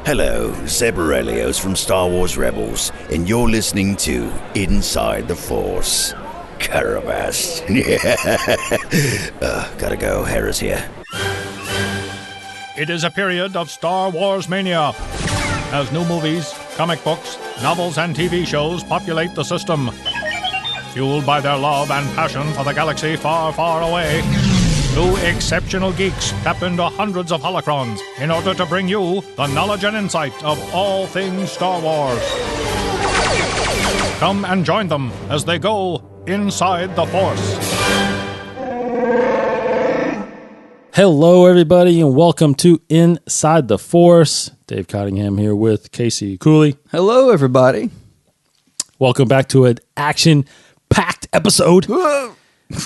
Hello, Zeb Aurelios from Star Wars Rebels, and you're listening to Inside the Force. Carabas. Gotta go, Hera's here. It is a period of Star Wars mania, as new movies, comic books, novels, and TV shows populate the system. Fueled by their love and passion for the galaxy far, far away, two exceptional geeks tap into hundreds of holocrons in order to bring you the knowledge and insight of all things Star Wars. Come and join them as they go inside the Force. Hello, everybody, and welcome to Inside the Force. Dave Cottingham here with Casey Cooley. Hello, everybody. Welcome back to an action-packed episode.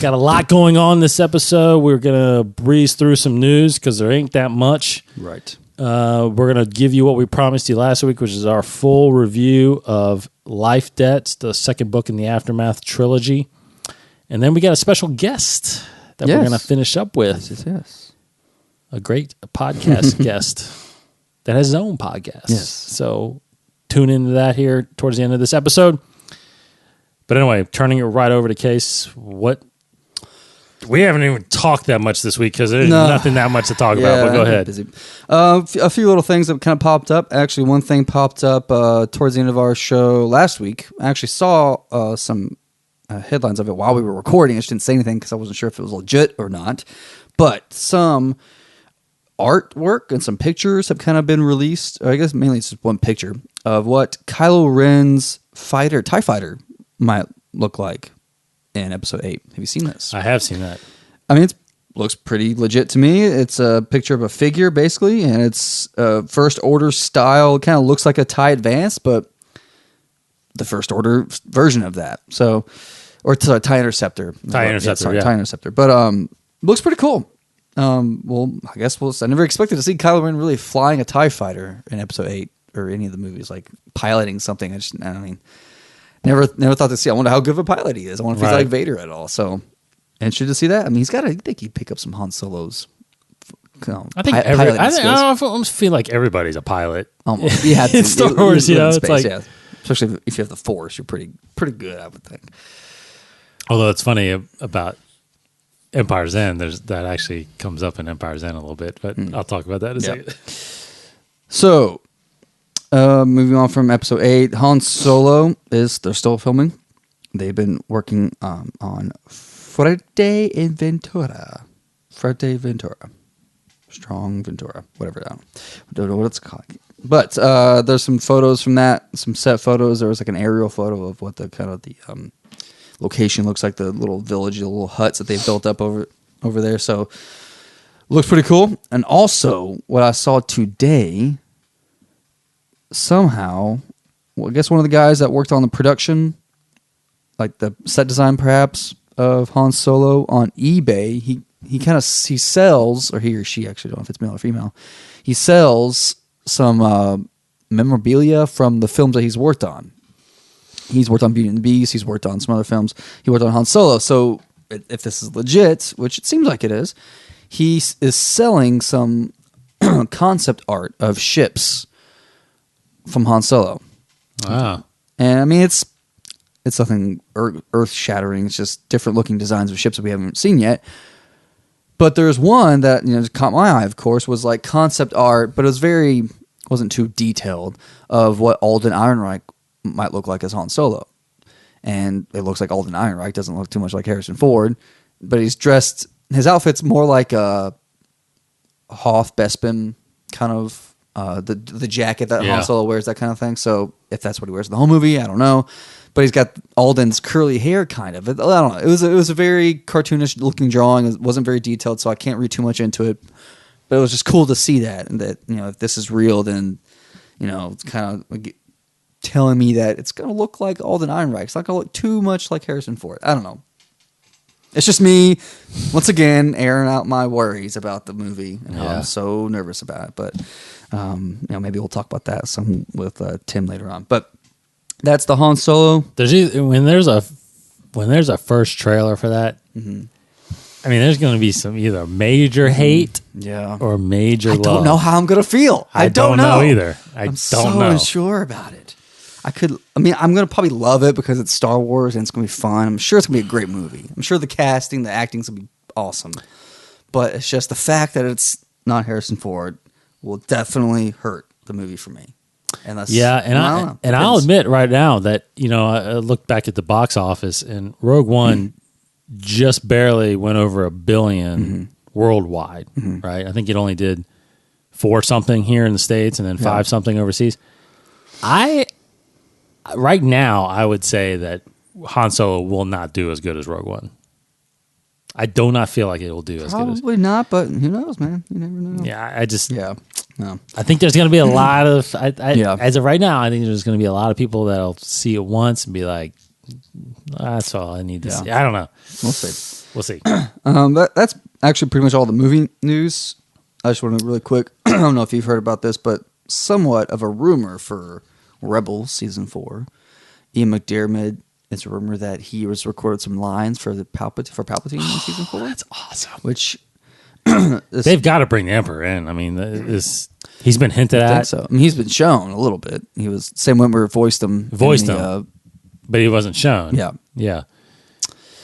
Got a lot going on this episode. We're going to breeze through some news because there ain't that much. Right. We're going to give you what we promised you last week, which is our full review of Life Debts, the second book in the Aftermath trilogy. And then we got a special guest that we're going to finish up with. Yes. A great podcast guest that has his own podcast. Yes. So tune into that here towards the end of this episode. But anyway, turning it right over to Case, we haven't even talked that much this week because there's nothing that much to talk about, but go ahead. Busy. A few little things that kind of popped up. Actually, one thing popped up towards the end of our show last week. I actually saw some headlines of it while we were recording. I just didn't say anything because I wasn't sure if it was legit or not. But some artwork and some pictures have kind of been released. I guess mainly it's just one picture of what Kylo Ren's TIE fighter might look like in episode 8. Have you seen this? I have seen that. I mean, it looks pretty legit to me. It's a picture of a figure, basically, and it's First Order style. It kind of looks like a TIE Advance, but the First Order version of that. So, or it's a TIE Interceptor. TIE Interceptor, yeah. TIE Interceptor. But looks pretty cool. Well, I guess I never expected to see Kylo Ren really flying a TIE fighter in episode 8 or any of the movies, like piloting something. Never thought to see. I wonder how good of a pilot he is. I wonder if he's like Vader at all. So, interested to see that. I mean, I think he'd pick up some Han Solo's. I think I almost feel like everybody's a pilot. Almost. You had to. In Star Wars, it's like, yeah. Especially if you have the Force, you're pretty good, I would think. Although it's funny about Empire's End, that actually comes up in Empire's End a little bit, but I'll talk about that in a second. So, moving on from episode 8, Han Solo they're still filming. They've been working on Freddy Ventura. Strong Ventura. Whatever. I don't know what it's called. But there's some photos from that, some set photos. There was like an aerial photo of what the kind of the location looks like, the little village, the little huts that they've built up over there. So, looks pretty cool. And also, what I saw today, somehow, I guess one of the guys that worked on the production, like the set design perhaps, of Han Solo on eBay, he sells, or he or she, actually, I don't know if it's male or female, he sells some memorabilia from the films that he's worked on. He's worked on Beauty and the Beast. He's worked on some other films. He worked on Han Solo. So if this is legit, which it seems like it is, he is selling some concept art of ships from Han Solo. Wow. And I mean, it's nothing earth-shattering. It's just different looking designs of ships that we haven't seen yet. But there's one that caught my eye, of course, was like concept art, but it wasn't too detailed, of what Alden Ehrenreich might look like as Han Solo. And it looks like Alden Ehrenreich, doesn't look too much like Harrison Ford, but he's dressed, his outfit's more like a Hoth Bespin kind of, the jacket that Han Solo wears, that kind of thing. So if that's what he wears in the whole movie, I don't know. But he's got Alden's curly hair, kind of. I don't know. It was a very cartoonish looking drawing. It wasn't very detailed, so I can't read too much into it. But it was just cool to see that, and that if this is real, then it's kind of like telling me that it's going to look like Alden Ehrenreich. It's not going to look too much like Harrison Ford. I don't know. It's just me, once again, airing out my worries about the movie and how I'm so nervous about it. But maybe we'll talk about that some with Tim later on. But that's the Han Solo. When there's a first trailer for that, I mean, there's going to be some either major hate or major love. I don't know how I'm going to feel. I don't know either. I I'm don't so know. unsure about it. I'm going to probably love it because it's Star Wars and it's going to be fun. I'm sure it's going to be a great movie. I'm sure the casting, the acting's going to be awesome. But it's just the fact that it's not Harrison Ford will definitely hurt the movie for me. And that's, I'll admit right now that, I looked back at the box office and Rogue One just barely went over $1 billion worldwide, right? I think it only did 4 something here in the States and then 5 something overseas. Right now, I would say that Han Solo will not do as good as Rogue One. I do not feel like it will do as good as... Probably not, but who knows, man? You never know. Yeah, No. I think there's going to be a lot of... As of right now, I think there's going to be a lot of people that'll see it once and be like, that's all I need to see. I don't know. We'll see. We'll see. That's actually pretty much all the movie news. I just want to really quick, I don't know if you've heard about this, but somewhat of a rumor for Rebels Season 4. Ian McDiarmid, it's a rumor that he was recorded some lines for Palpatine in Season 4. That's awesome. Which... They've got to bring the Emperor in. I mean, he's been hinted I at. think so. I mean, he's been shown a little bit. He was... Sam Witwer voiced him. But he wasn't shown. Yeah. Yeah.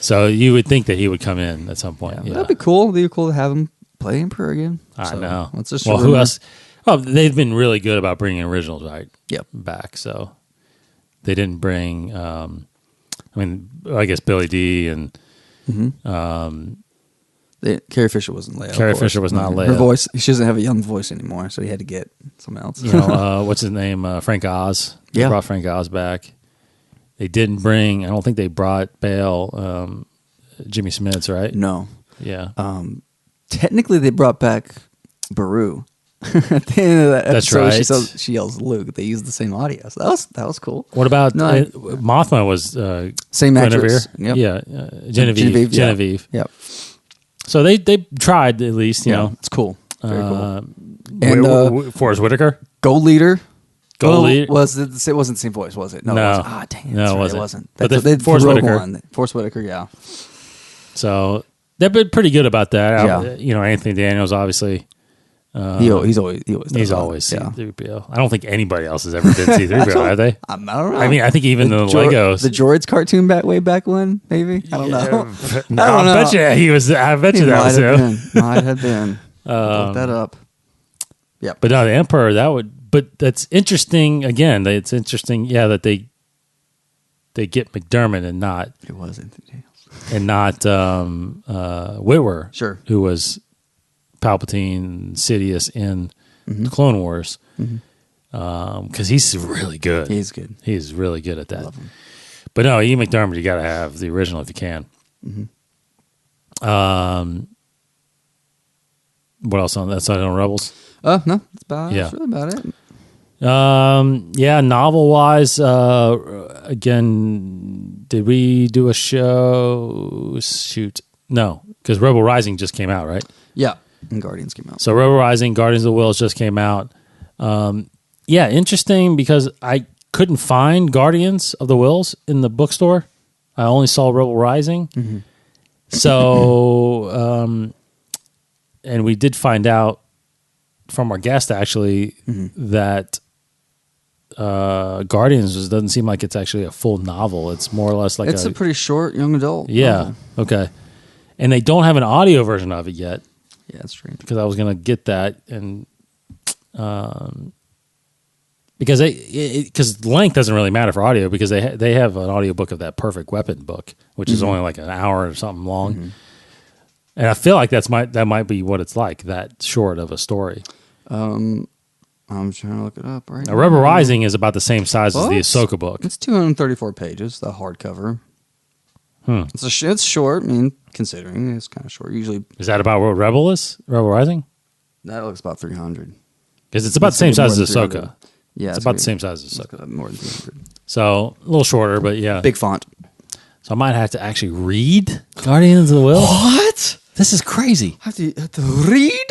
So you would think that he would come in at some point. Yeah. That'd be cool. It'd be cool to have him play Emperor again. I know. It's just who else? Well, they've been really good about bringing originals back. So they didn't bring, I guess Billy D and Carrie Fisher wasn't Leia. Carrie Fisher was not Leia. Her voice, she doesn't have a young voice anymore, so he had to get someone else. What's his name? Frank Oz. They Yeah. brought Frank Oz back. They didn't bring, I don't think they brought Bale, Jimmy Smits, right? No. Yeah. Technically, they brought back Beru. At the end of that That's episode, right. she yells Luke. They used the same audio. So that was cool. What about Mothma was Same actress. Guinevere? Yep. Yeah. Genevieve. Yep. So they tried at least, It's cool. Very cool. And Forrest Whitaker? Gold Leader. Gold Leader? It wasn't the same voice, was it? No. No. It wasn't. Ah, dang it. No, it Right, wasn't. But But they Forrest Whitaker. Forrest Whitaker, yeah. So they've been pretty good about that. Yeah. Anthony Daniels, obviously. He's always yeah. C-3PO. I don't think anybody else has ever been C-3PO, have they? I don't know. I mean, I think even the Legos. The Droids cartoon way back when, maybe? I don't know. No, I don't know. bet you he was. I bet you that was him. Might have been. Look that up. Yeah. But no, the Emperor, that would. But that's interesting. Again, it's interesting. Yeah, that they get McDermott and not. It was Anthony Daniels. And not Whitwer. Sure. Who was Palpatine, Sidious in the Clone Wars. Because he's really good. He's good. He's really good at that. Love him. But no, Ian McDermott, you got to have the original if you can. What else on that side on Rebels? No, that's really about it. Novel wise, again, did we do a show? Shoot, no, because Rebel Rising just came out, right? Yeah, and Guardians came out. So Rebel Rising, Guardians of the Wills just came out. Interesting because I couldn't find Guardians of the Wills in the bookstore. I only saw Rebel Rising. So, and we did find out from our guest actually that Guardians doesn't seem like it's actually a full novel. It's more or less like it's a pretty short young adult. Yeah. novel. Okay. And they don't have an audio version of it yet. Yeah, that's strange. Because I was going to get that and because length doesn't really matter for audio because they have an audiobook of that Perfect Weapon book, which is only like an hour or something long. And I feel like that might be what it's like, that short of a story. I'm trying to look it up right now. Rebel Rising is about the same size as the it's- Ahsoka book. It's 234 pages, the hardcover. It's short. I mean, considering it's kind of short. Usually, Is that about what Rebel is? Rebel Rising? that looks about 300. Because it's about the same size as more than Ahsoka. 300. Yeah, It's about the same size as Ahsoka. More than 300. So a little shorter, but yeah. Big font. So I might have to actually read Guardians of the Will. What? This is crazy. Have to read?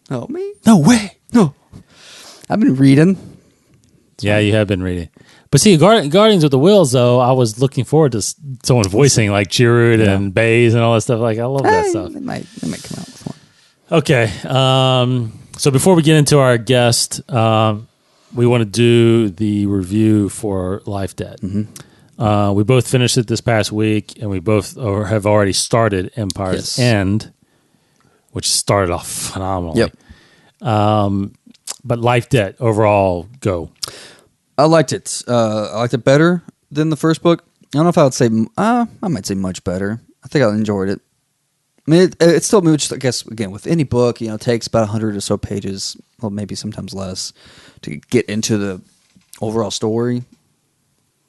Help me? No way. No. I've been reading. Yeah, you have been reading. But see, Guardians of the Wills, though, I was looking forward to someone voicing like Chirrut and Baze and all that stuff. Like, I love that stuff. They might come out with one. Okay. So before we get into our guest, we want to do the review for Life Debt. We both finished it this past week, and we both have already started Empire's End, which started off phenomenally. Yep. But Life Debt, overall, go. I liked it. I liked it better than the first book. I don't know if I would say, I might say much better. I think I enjoyed it. I mean, it still moves, I guess, again, with any book, it takes about 100 or so pages, well, maybe sometimes less, to get into the overall story.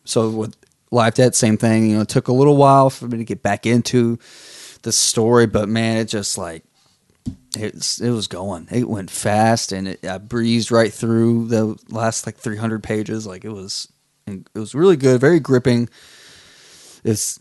So with Life Debt, same thing. It took a little while for me to get back into the story, but man, it just like, it was going. It went fast, and I breezed right through the last 300 pages. Like it was really good, very gripping. It's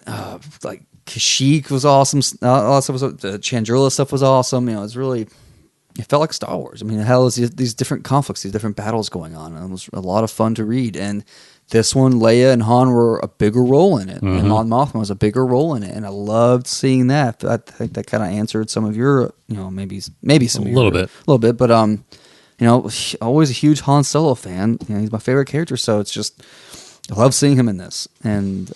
like Kashyyyk was awesome. All that stuff the Chandrila stuff was awesome. It felt like Star Wars. I mean, hell, is these different conflicts, these different battles going on, and it was a lot of fun to read. And this one, Leia and Han were a bigger role in it, and Mon Mothma was a bigger role in it, and I loved seeing that. I think that kind of answered some of your, maybe some of your, a little bit, but always a huge Han Solo fan. He's my favorite character, so it's just. I love seeing him in this, and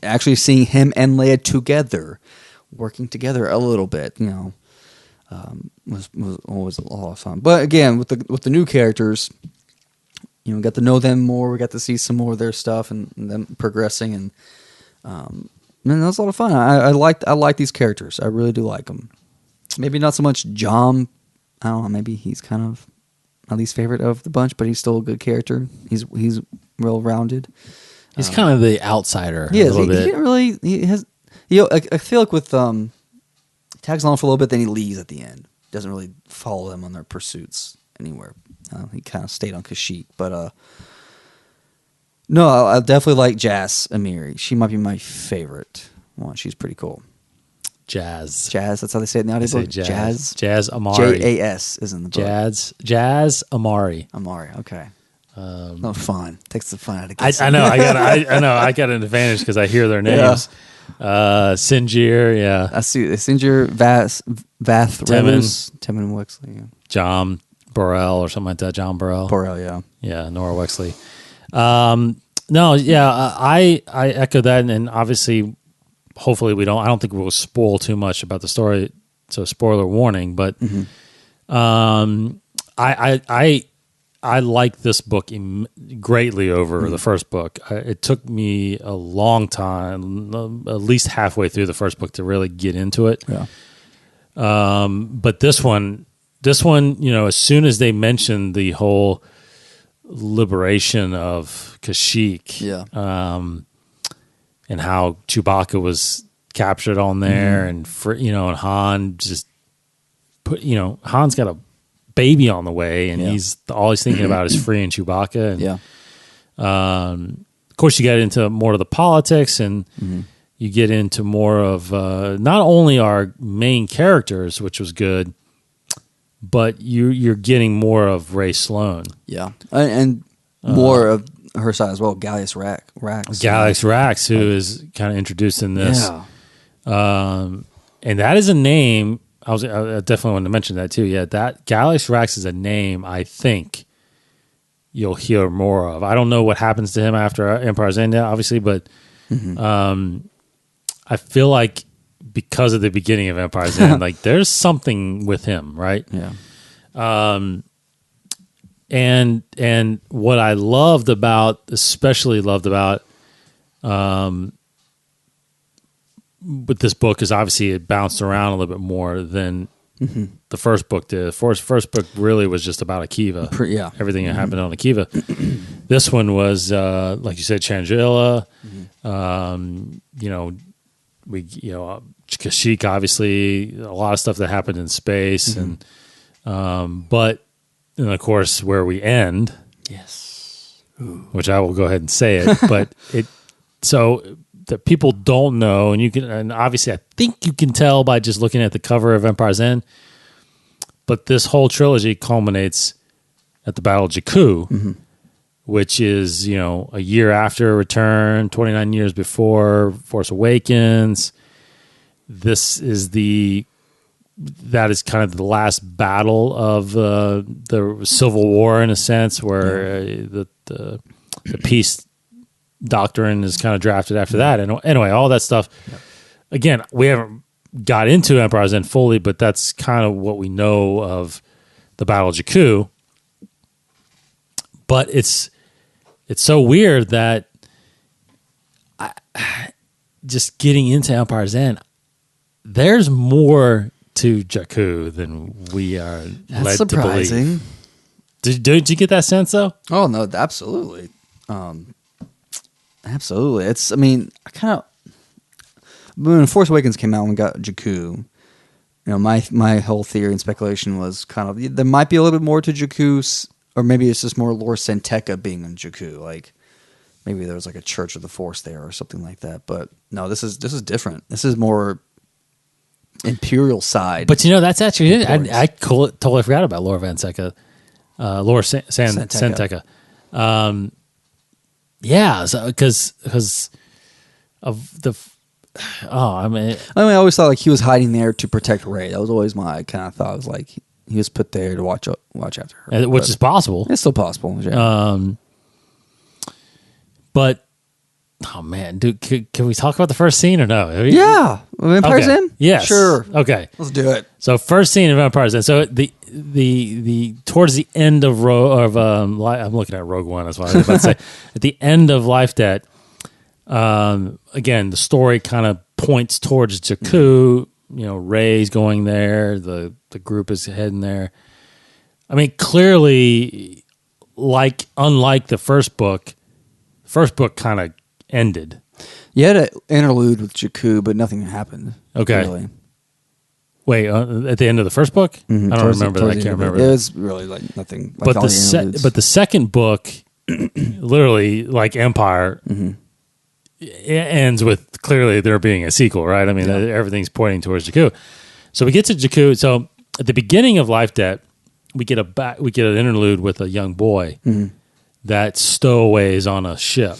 actually seeing him and Leia together, working together a little bit, was always a lot of fun. But again, with the new characters, we got to know them more. We got to see some more of their stuff and them progressing, and that was a lot of fun. I like these characters. I really do like them. Maybe not so much Jom. I don't know. Maybe he's kind of my least favorite of the bunch, but he's still a good character. He's well-rounded. He's kind of the outsider. Yeah, a little bit. He didn't really. He has. I feel like with tags along for a little bit, then he leaves at the end. Doesn't really follow them on their pursuits anywhere. He kind of stayed on Kashyyyk, but no, I definitely like Jas Amiri. She might be my favorite one. She's pretty cool. Jazz. That's how they say it in the audiobook. Jazz Amari. Jas is in the book. Jazz Amari. Amari. Okay. No fun. Takes the fun out of it. I know. I got an advantage because I hear their names. Sinjir. Yeah. I see. Sinjir, Vath, Timon Wexley. Yeah. John Burrell or something like that. John Burrell. Yeah. Yeah. Nora Wexley. No. Yeah. I echo that, and obviously. Hopefully I don't think we'll spoil too much about the story, so spoiler warning, but I like this book greatly over the first book. It took me a long time, at least halfway through the first book, to really get into it. Yeah. But this one, as soon as they mentioned the whole liberation of Kashyyyk, and how Chewbacca was captured on there, and and Han just put, Han's got a baby on the way, and he's all he's thinking about is freeing Chewbacca. And, of course, you get into more of the politics, and you get into more of not only our main characters, which was good, but you're getting more of Ray Sloan. Yeah, and more of her side as well, Gallius Rax. Gallius Rax, who is kind of introduced in this. Yeah. And that is a name, I definitely wanted to mention that too. Yeah, that Gallius Rax is a name I think you'll hear more of. I don't know what happens to him after Empire's End, obviously, but I feel like because of the beginning of Empire's End, like there's something with him, right? Yeah. And what I especially loved about with this book is obviously it bounced around a little bit more than the first book did. The first book really was just about Akiva. Everything that happened on Akiva. This one was, like you said, Chandrila. Kashyyyk, obviously, a lot of stuff that happened in space, and of course, where we end, which I will go ahead and say it, but so that people don't know, and obviously I think you can tell by just looking at the cover of Empire's End, but this whole trilogy culminates at the Battle of Jakku, which is, a year after Return, 29 years before Force Awakens. This is the that is kind of the last battle of the Civil War in a sense, where the peace doctrine is kind of drafted after that. And anyway, all that stuff. Yeah. Again, we haven't got into Empire's End fully, but that's kind of what we know of the Battle of Jakku. But it's so weird that just getting into Empire's End, there's more to Jakku than we are led surprising. To believe. Did you get that sense though? Oh no, absolutely, absolutely. It's, I mean, I kind of, when Force Awakens came out and we got Jakku, my whole theory and speculation was kind of there might be a little bit more to Jakku, or maybe it's just more Lor San Tekka being in Jakku, like. Maybe there was like a Church of the Force there or something like that. But no, this is different. This is more Imperial side. But that's actually it. I totally forgot about Lor San Tekka. Lor San Tekka. Yeah, because of the. I always thought like he was hiding there to protect Rey. That was always my kind of thought. It was like he was put there to watch after her, which is possible. It's still possible. Yeah. But, oh man, dude, can we talk about the first scene or no? Yeah, Empire's End. Yes, sure. Okay, let's do it. So, first scene of Empire's End. So the towards the end of I'm looking at Rogue One. That's what I was about to say. At the end of Life Debt, again, the story kind of points towards Jakku. Rey's going there. The group is heading there. I mean, clearly, unlike the first book. First book kind of ended. You had an interlude with Jakku, but nothing happened. Okay. Really. Wait, at the end of the first book? Mm-hmm. I don't remember that. I can't remember. It was really like nothing. Like but the second book, literally like Empire, it ends with clearly there being a sequel, right? I mean, everything's pointing towards Jakku. So we get to Jakku. So at the beginning of Life Debt, we get an interlude with a young boy. Mm-hmm. That stowaways on a ship,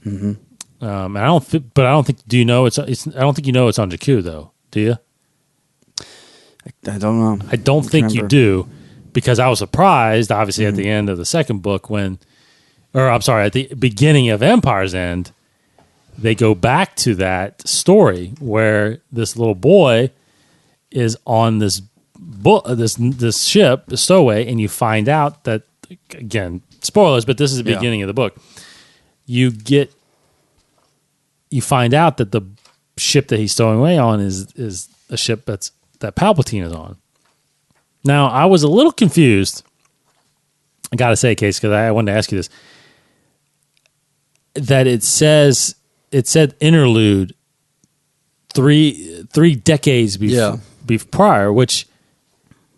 and I don't think. Do you know it's? I don't think you know it's on Jakku, though. Do you? I don't know. I don't think you do, because I was surprised. Obviously, at the end of the second book, at the beginning of Empire's End, they go back to that story where this little boy is on this this ship, the stowaway, and you find out that, again, spoilers, but this is the beginning of the book. You find out that the ship that he's stowing away on is a ship that Palpatine is on. Now, I was a little confused. I got to say, Case, because I wanted to ask you this. That it said interlude 3 decades prior, which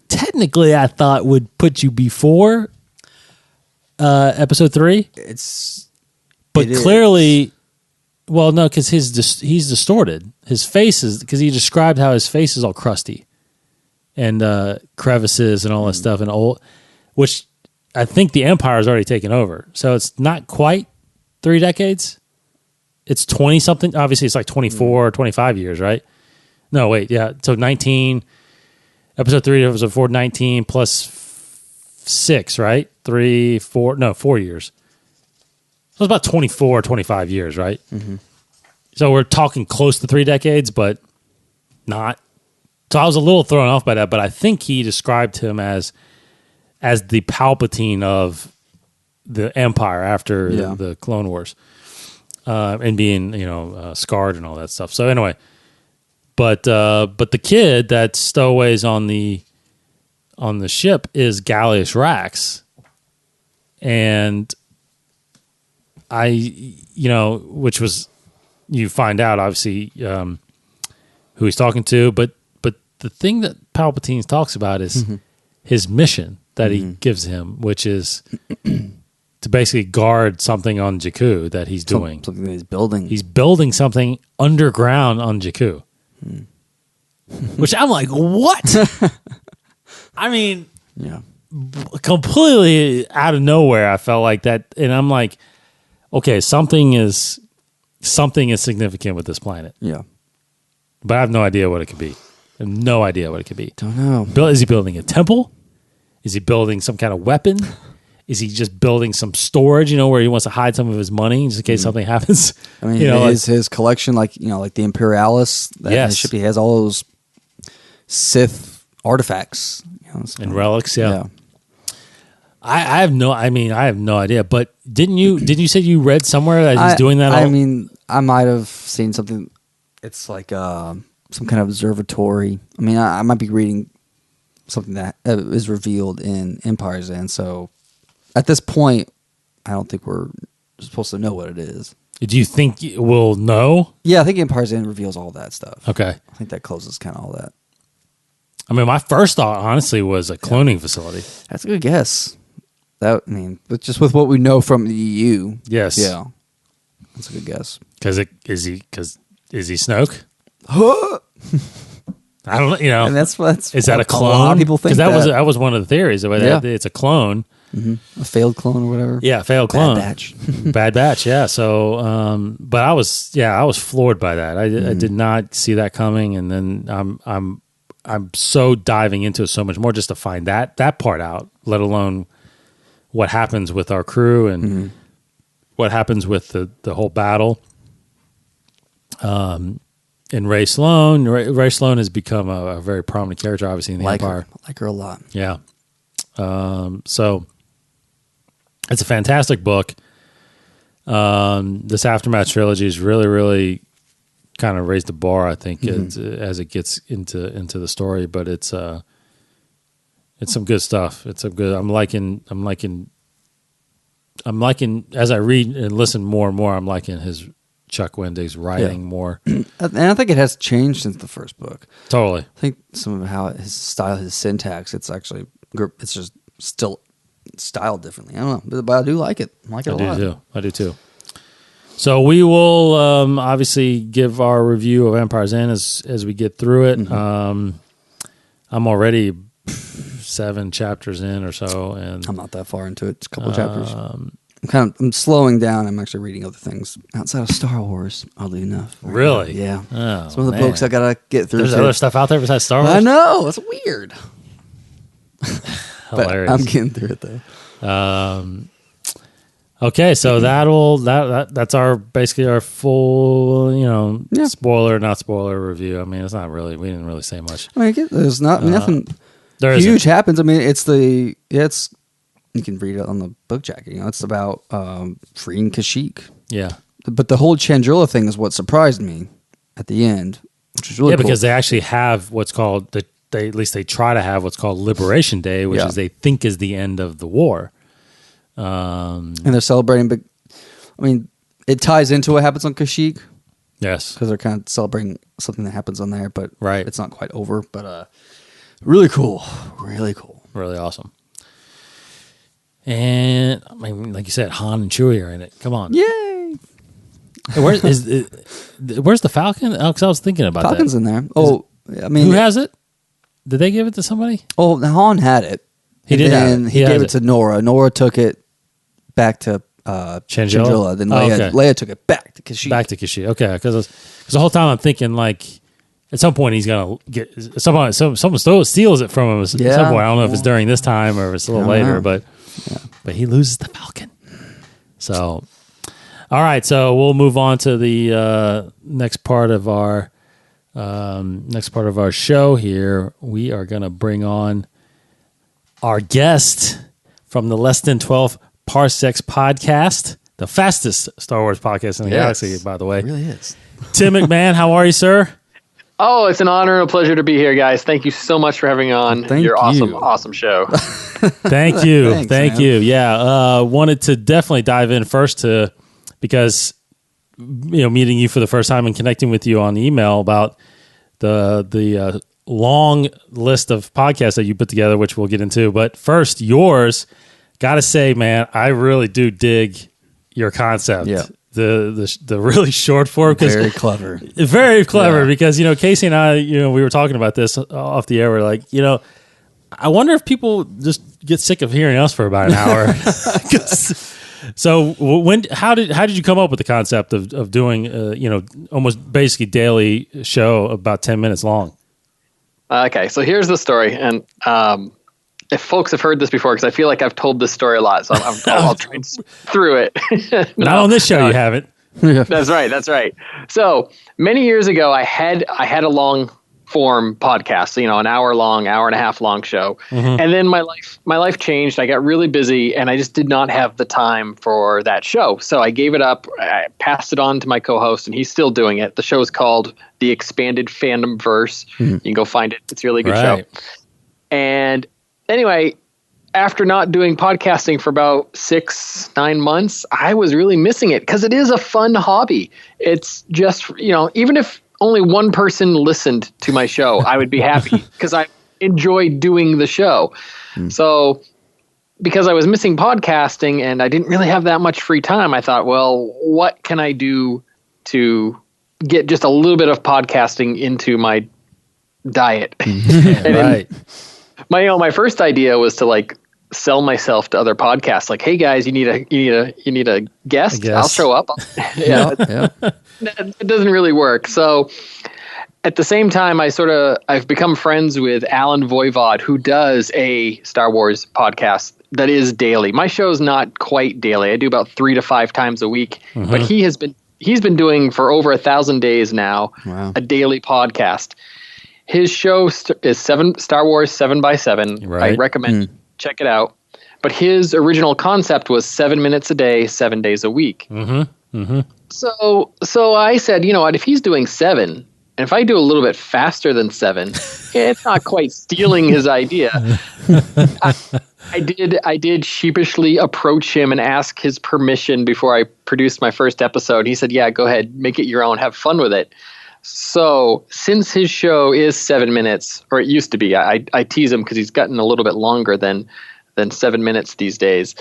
technically I thought would put you before episode 3. But clearly, well, no, because he's distorted. His face is, because he described how his face is all crusty and crevices and all that stuff, and which I think the Empire has already taken over. So it's not quite 3 decades. It's 20 something. Obviously, it's like 24 or 25 years, right? No, wait, yeah. So 19. Episode 3 was a 19 plus 6, right? 4 years. So it's about 24 or 25 years, right? Mm-hmm. So we're talking close to 3 decades, but not. So I was a little thrown off by that, but I think he described him as the Palpatine of the Empire after the Clone Wars, and being scarred and all that stuff. So anyway, but the kid that stowaways on the ship is Gallius Rax, and which was, you find out obviously who he's talking to, but the thing that Palpatine talks about is his mission that he gives him, which is to basically guard something on Jakku that he's doing. Something that he's building. He's building something underground on Jakku. Which I'm like, what? I mean, completely out of nowhere, I felt like that. And I'm like, okay, something is significant with this planet. Yeah. But I have no idea what it could be. I have no idea what it could be. Don't know. Is he building a temple? Is he building some kind of weapon? Is he just building some storage, where he wants to hide some of his money just in case something happens? I mean, his collection, like the Imperialis, his ship, he has all those Sith artifacts. And relics, yeah. I have no idea. But didn't you say you read somewhere that he's doing that? I mean, I might have seen something. It's like some kind of observatory. I mean, I might be reading something that is revealed in Empire's End. So at this point, I don't think we're supposed to know what it is. Do you think we'll know? Yeah, I think Empire's End reveals all that stuff. Okay. I think that closes kind of all that. I mean, my first thought, honestly, was a cloning facility. That's a good guess. But just with what we know from the EU. Yes. Yeah. That's a good guess. Is he Snoke? I don't know. And that's is that a clone? A lot of people think that was one of the theories. It's a clone. Mm-hmm. A failed clone or whatever. Yeah, failed clone. Bad batch. Bad batch. Yeah. So, but I was floored by that. I did not see that coming, and then I'm so diving into it so much more just to find that part out, let alone what happens with our crew and what happens with the whole battle. And Ray Sloan has become a very prominent character, obviously, in the Empire. I like her a lot. Yeah. So it's a fantastic book. This Aftermath trilogy is really, really kind of raised the bar, I think, as it gets into the story. But it's some good stuff. It's some good. I'm liking as I read and listen more and more. I'm liking his Chuck Wendig's writing more, and I think it has changed since the first book. Totally. I think some of how his style, his syntax, it's just still styled differently. I don't know, but I do like it. I like it a lot. I do too. So we will obviously give our review of Empire's End as we get through it. I'm already 7 chapters in or so, and I'm not that far into it. It's a couple chapters. I'm slowing down. I'm actually reading other things outside of Star Wars, oddly enough. Really? Yeah. Oh, some of the books I gotta get through. There's other stuff out there besides Star Wars? I know. It's weird. Hilarious. But I'm getting through it though. Okay, so that's basically our full, spoiler, not spoiler review. I mean, it's not really, we didn't really say much. I mean, there's nothing there huge happens. I mean, it's you can read it on the book jacket. It's about freeing Kashyyyk. Yeah. But the whole Chandrilla thing is what surprised me at the end, which is really cool. Because they actually have what's called at least they try to have what's called Liberation Day, which is they think is the end of the war. And they're celebrating, but I mean, it ties into what happens on Kashyyyk. Yes, because they're kind of celebrating something that happens on there, but right. It's not quite over. But really cool, really awesome. And I mean, like you said, Han and Chewie are in it. Come on, yay! Where's the Falcon? Oh, because I was thinking about Falcon's that. in there. Oh, I mean, who has it? Did they give it to somebody? Oh, Han had it. He did. He gave it to Nora. Nora took it back to Chandrilla. Then Leia took it back to Kashyyyk. Back to Kashyyyk. Okay, because the whole time I'm thinking like at some point he's gonna get someone steals it from him at some point. I don't know if it's during this time or if it's a little later, but he loses the Falcon. So, all right, so we'll move on to the next part of our show here. We are gonna bring on our guest from the Less Than 12 Parsecs podcast, the fastest Star Wars podcast in the galaxy, by the way. It really is. Tim McMahon, how are you, sir? Oh, it's an honor and a pleasure to be here, guys. Thank you so much for having me on your awesome show. Thank you. Thank you. Yeah. Wanted to definitely dive in first because meeting you for the first time and connecting with you on email about the long list of podcasts that you put together, which we'll get into. But first, yours, gotta say, man, I really do dig your concept. Yeah. The really short form. Very clever. Very clever because, Casey and I, we were talking about this off the air. We're like, I wonder if people just get sick of hearing us for about an hour. So how did you come up with the concept of doing, almost basically daily show about 10 minutes long? Okay, so here's the story, and if folks have heard this before, because I feel like I've told this story a lot, so I'll try through it. Not on this show, you haven't. That's right. So many years ago, I had a long form podcast, so, an hour and a half long show, and then my life changed. I got really busy, and I just did not have the time for that show. So I gave it up. I passed it on to my co-host, and he's still doing it. The show is called The Expanded Fandom Verse. You can go find it. It's a really good show. And anyway, after not doing podcasting for about 6-9 months, I was really missing it because it is a fun hobby. It's just, even if only one person listened to my show, I would be happy because I enjoy doing the show. So because I was missing podcasting and I didn't really have that much free time, I thought, well, what can I do to get just a little bit of podcasting into my diet? Right. My first idea was to sell myself to other podcasts. Like, hey guys, you need a guest? I'll show up. Yeah. It doesn't really work. So at the same time, I've become friends with Alan Voivod, who does a Star Wars podcast that is daily. My show's not quite daily. I do about 3 to 5 times a week, but he's been doing for over 1,000 days now, a daily podcast. His show is Star Wars 7x7. Right. I recommend check it out. But his original concept was 7 minutes a day, 7 days a week. So I said, you know what, if he's doing 7, and if I do a little bit faster than 7, it's not quite stealing his idea. I did sheepishly approach him and ask his permission before I produced my first episode. He said, yeah, go ahead, make it your own, have fun with it. So since his show is 7 minutes, or it used to be, I tease him because he's gotten a little bit longer than 7 minutes these days.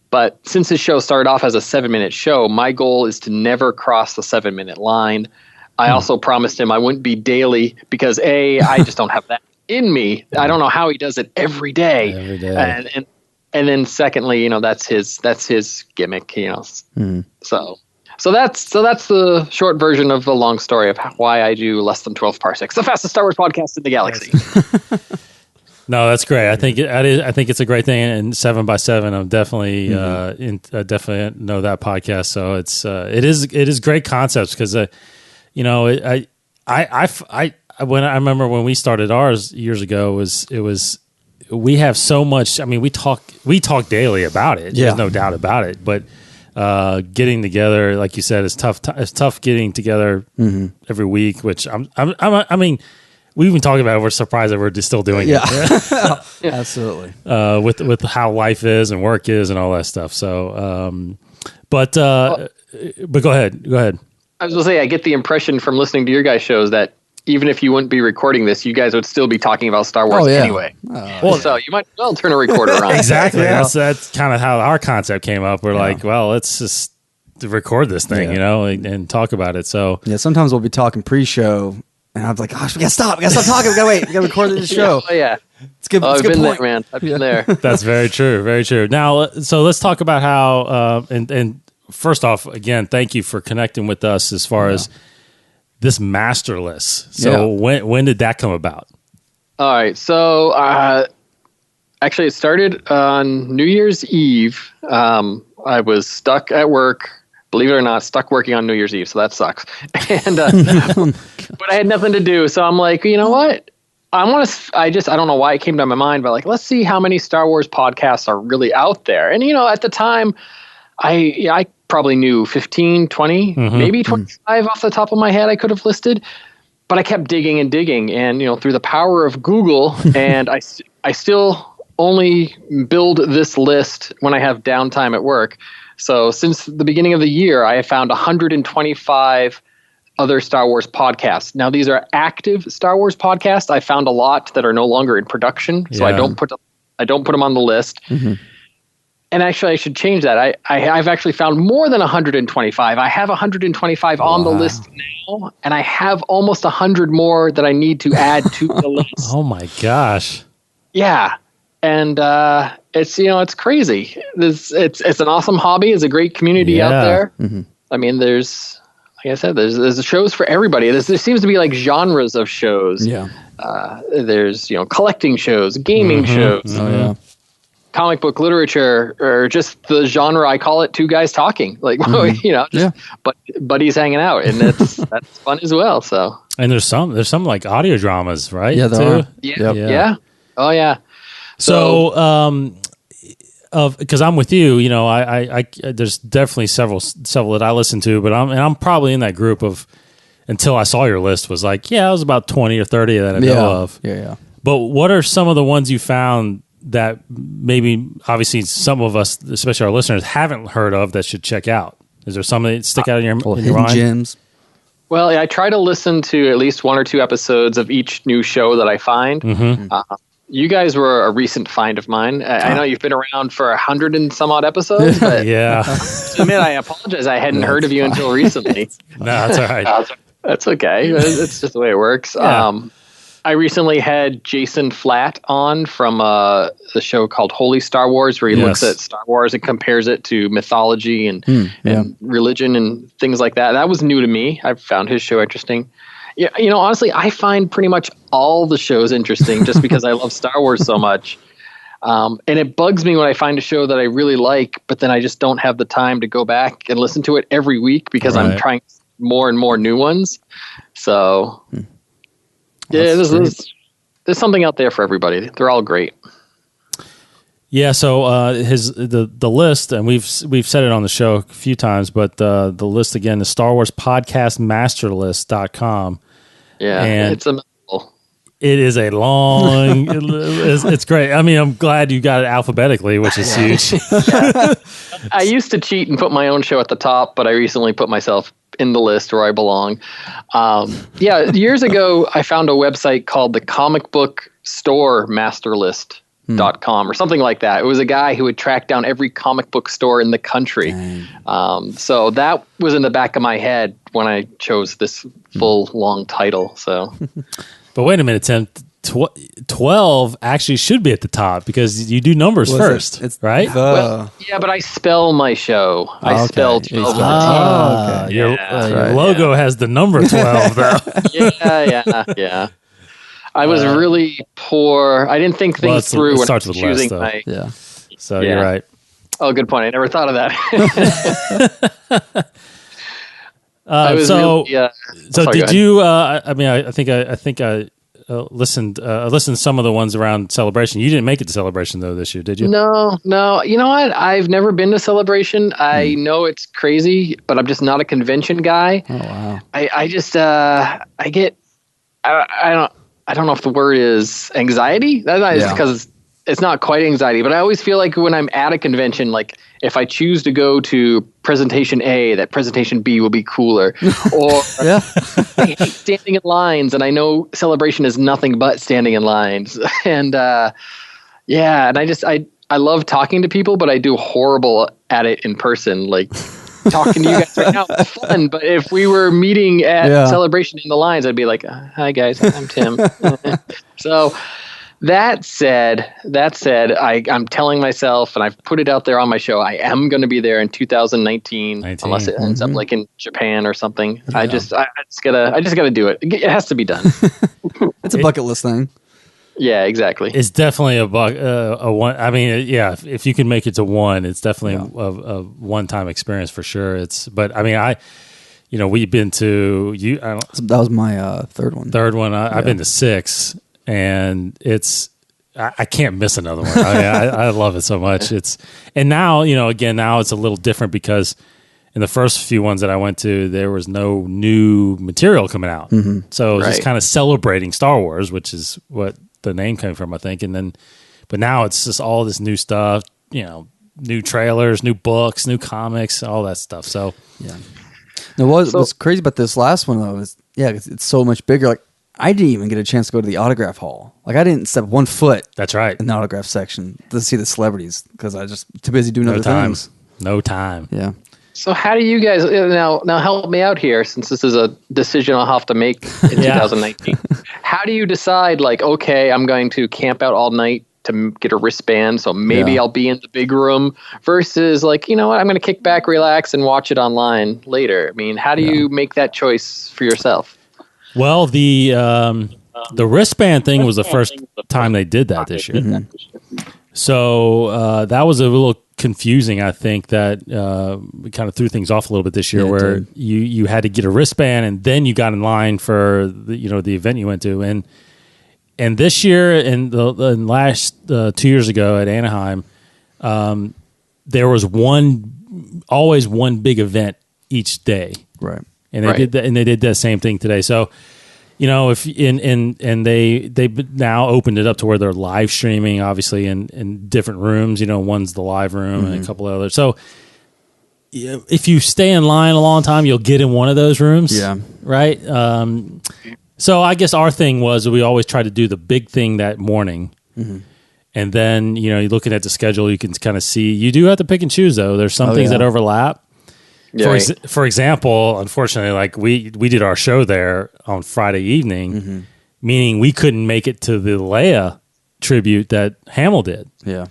But since his show started off as a 7-minute show, my goal is to never cross the 7-minute line. I also promised him I wouldn't be daily because I just don't have that in me. I don't know how he does it every day. And then secondly, that's his gimmick, So that's the short version of the long story of why I do less than 12 parsecs, the fastest Star Wars podcast in the galaxy. No, that's great. I think it's a great thing. And 7x7, I'm definitely definitely know that podcast. So it is great concepts because I remember when we started ours years ago we have so much. I mean, we talk daily about it. There's no doubt about it, but. Getting together, like you said, is tough. It's tough getting together every week. Which I mean, we even talk about it. We're surprised that we're just still doing it. Absolutely. With how life is and work is and all that stuff. So, but go ahead. I was going to say, I get the impression from listening to your guys' shows that even if you wouldn't be recording this, you guys would still be talking about Star Wars anyway. So you might as well turn a recorder on. Exactly. That's kind of how our concept came up. We're like, well, let's just record this thing, and talk about it. So sometimes we'll be talking pre-show, and I'm like, gosh, we gotta stop talking. We gotta wait. We gotta record this show. It's good. I've been there, man. I've been there. That's very true. Very true. Now, so let's talk about how. And first off, again, thank you for connecting with us as far as. This master list. So when did that come about? All right. So actually, it started on New Year's Eve. I was stuck at work. Believe it or not, stuck working on New Year's Eve. So that sucks. And but I had nothing to do. So I'm like, you know what? I don't know why it came to my mind, but let's see how many Star Wars podcasts are really out there. And at the time, I probably knew 15, 20, maybe 25 off the top of my head I could have listed, but I kept digging and digging, and through the power of Google, and I still only build this list when I have downtime at work. So since the beginning of the year, I have found 125 other Star Wars podcasts. Now these are active Star Wars podcasts. I found a lot that are no longer in production, so I don't put them on the list. And actually, I should change that. I've actually found more than 125. I have 125 on the list now, and I have almost 100 more that I need to add to the list. Oh my gosh! Yeah, and it's crazy. It's an awesome hobby. It's a great community out there. I mean, there's shows for everybody. There seems to be genres of shows. There's collecting shows, gaming shows, Oh yeah. comic book literature, or just the genre. I call it two guys talking, like but buddies hanging out, and that's fun as well. So And there's some like audio dramas, right? Yeah, there are. yeah. Oh yeah. So, because I'm with you, I there's definitely several that I listen to, but I'm probably in that group of, until I saw your list, was like, yeah, it was about 20 or 30 that I know of. Yeah. But what are some of the ones you found that maybe, obviously, some of us, especially our listeners, haven't heard of that should check out? Is there some that stick out in your Hidden mind? gems. Well, I try to listen to at least 1 or 2 episodes of each new show that I find. You guys were a recent find of mine. I know you've been around for 100 and some odd episodes, but Yeah. to admit, I apologize. I hadn't heard of you until recently. No, that's all right. That's okay. It's just the way it works. Yeah. I recently had Jason Flatt on from the show called Holy Star Wars, where he looks at Star Wars and compares it to mythology and religion and things like that. That was new to me. I found his show interesting. Yeah, honestly, I find pretty much all the shows interesting just because I love Star Wars so much. And it bugs me when I find a show that I really like, but then I just don't have the time to go back and listen to it every week because I'm trying more and more new ones. So, there's something out there for everybody. They're all great. Yeah, so the list, and we've said it on the show a few times, but the list again is Star Wars Podcast Masterlist.com. Yeah, and it's a mouthful. it is a long. it's great. I mean, I'm glad you got it alphabetically, which is huge. I used to cheat and put my own show at the top, but I recently put myself in the list where I belong. Years ago, I found a website called the Comic Book Store Masterlist.com or something like that. It was a guy who would track down every comic book store in the country. So that was in the back of my head when I chose this full long title. So, But wait a minute, Tim. 12 actually should be at the top because you do numbers first, right? yeah, but I spell my show. I spell 12. Your logo has the number 12, though. Yeah. I was really poor. I didn't think things through when I was choosing my. So you're right. Oh, good point. I never thought of that. Did you? I think I listened to some of the ones around Celebration. You didn't make it to Celebration though this year, did you? No. You know what? I've never been to Celebration. I know it's crazy, but I'm just not a convention guy. Oh wow. I don't know if the word is anxiety. That's because it's not quite anxiety, but I always feel like when I'm at a convention, like if I choose to go to presentation A, that presentation B will be cooler. Or I hate standing in lines, and I know Celebration is nothing but standing in lines. And and I love talking to people, but I do horrible at it in person. Like talking to you guys right now is fun, but if we were meeting at Celebration in the lines, I'd be like, "Hi guys, I'm Tim." So that said, I'm telling myself, and I've put it out there on my show, I am going to be there in 2019, unless it ends up like in Japan or something. Yeah. I just gotta do it. It has to be done. It's a bucket list thing. Yeah, exactly. It's definitely a one. I mean, if you can make it to one, it's definitely a one-time experience for sure. We've been to you. That was my third one. I've been to 6. And I can't miss another one. I love it so much. And now, now it's a little different because in the first few ones that I went to, there was no new material coming out. Mm-hmm. So it was just kind of celebrating Star Wars, which is what the name came from, I think. But now it's just all this new stuff, new trailers, new books, new comics, all that stuff. So, yeah. Now, what's crazy about this last one, though, is, it's so much bigger. Like, I didn't even get a chance to go to the autograph hall. Like, I didn't step one foot. That's right. In the autograph section to see the celebrities because I just too busy doing other things. No time. Yeah. So how do you guys now help me out here, since this is a decision I'll have to make in 2019. How do you decide, like, okay, I'm going to camp out all night to get a wristband, so maybe I'll be in the big room, versus like, you know what, I'm going to kick back, relax, and watch it online later? I mean, how do you make that choice for yourself? Well, the The wristband thing was the first time they did that this year. So that was a little confusing. I think that kind of threw things off a little bit this year, where you had to get a wristband and then you got in line for the event you went to. And this year and the last 2 years ago at Anaheim, there was always one big event each day, right? And they did that, and they did that same thing today. So, if they now opened it up to where they're live streaming, obviously in different rooms. One's the live room and a couple of others. So, if you stay in line a long time, you'll get in one of those rooms. Yeah. Right. So I guess our thing was we always try to do the big thing that morning. And then, you're looking at the schedule, you can kind of see. You do have to pick and choose, though. There's some things that overlap. Yeah, for example, unfortunately, like we did our show there on Friday evening, meaning we couldn't make it to the Leia tribute that Hamill did. Yeah.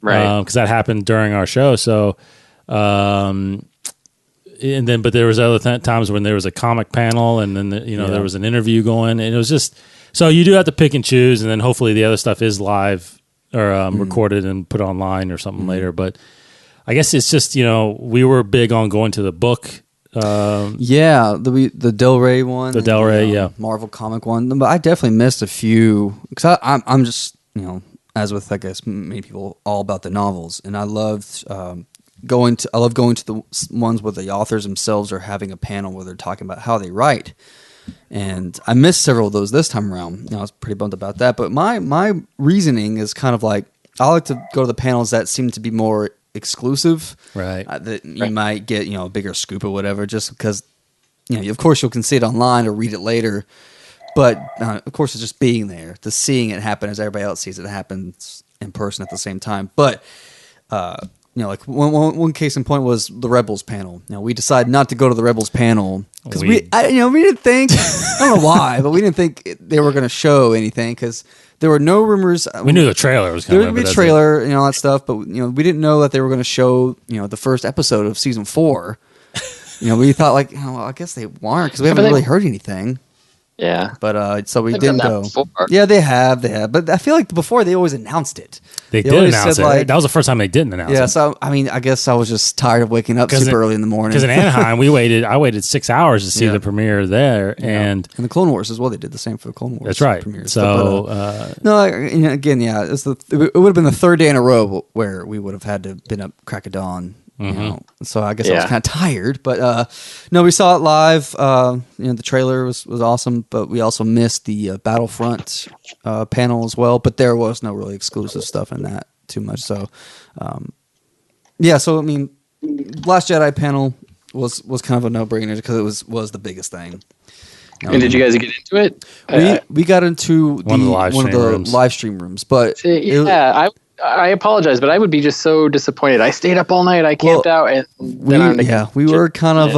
Right. Because that happened during our show. So, but there was other times when there was a comic panel, and then there was an interview going, and it was just so you do have to pick and choose, and then hopefully the other stuff is live or recorded and put online or something later. But I guess it's just we were big on going to the book. The Del Rey one, the Del Rey, Marvel comic one. But I definitely missed a few because I'm just as with I guess many people, all about the novels, and I loved. Going to the ones where the authors themselves are having a panel where they're talking about how they write, and I missed several of those this time around. I was pretty bummed about that. But my reasoning is kind of like I like to go to the panels that seem to be more exclusive, right? That you might get a bigger scoop or whatever, just because of course you can see it online or read it later. But of course, it's just being there, to seeing it happen as everybody else sees it happens in person at the same time. But like one case in point was the Rebels panel. We decided not to go to the Rebels panel because we didn't think I don't know why, but we didn't think they were going to show anything because there were no rumors. We knew the trailer was coming. There would be a trailer and all that stuff, but we didn't know that they were going to show the first episode of season 4. We thought like I guess they weren't because we haven't really heard anything. Yeah, but so we They've didn't done go. that before. Yeah, they have, but I feel like before they always announced it. They did announce it. That was the first time they didn't announce it. Yeah, so I mean, I guess I was just tired of waking up super early in the morning. Because in Anaheim, I waited 6 hours to see the premiere there, and the Clone Wars as well. They did the same for the Clone Wars. That's right. Premieres. So again, it would have been the third day in a row where we would have had to been up crack of dawn. So I guess I was kind of tired, but no, we saw it live. The trailer was awesome, but we also missed the Battlefront panel as well. But there was no really exclusive stuff in that too much. So, so I mean, Last Jedi panel was kind of a no-brainer because it was the biggest thing. And did you guys get into it? We got into one of the live stream rooms, but I apologize, but I would be just so disappointed. I stayed up all night. I camped out, and we were kind of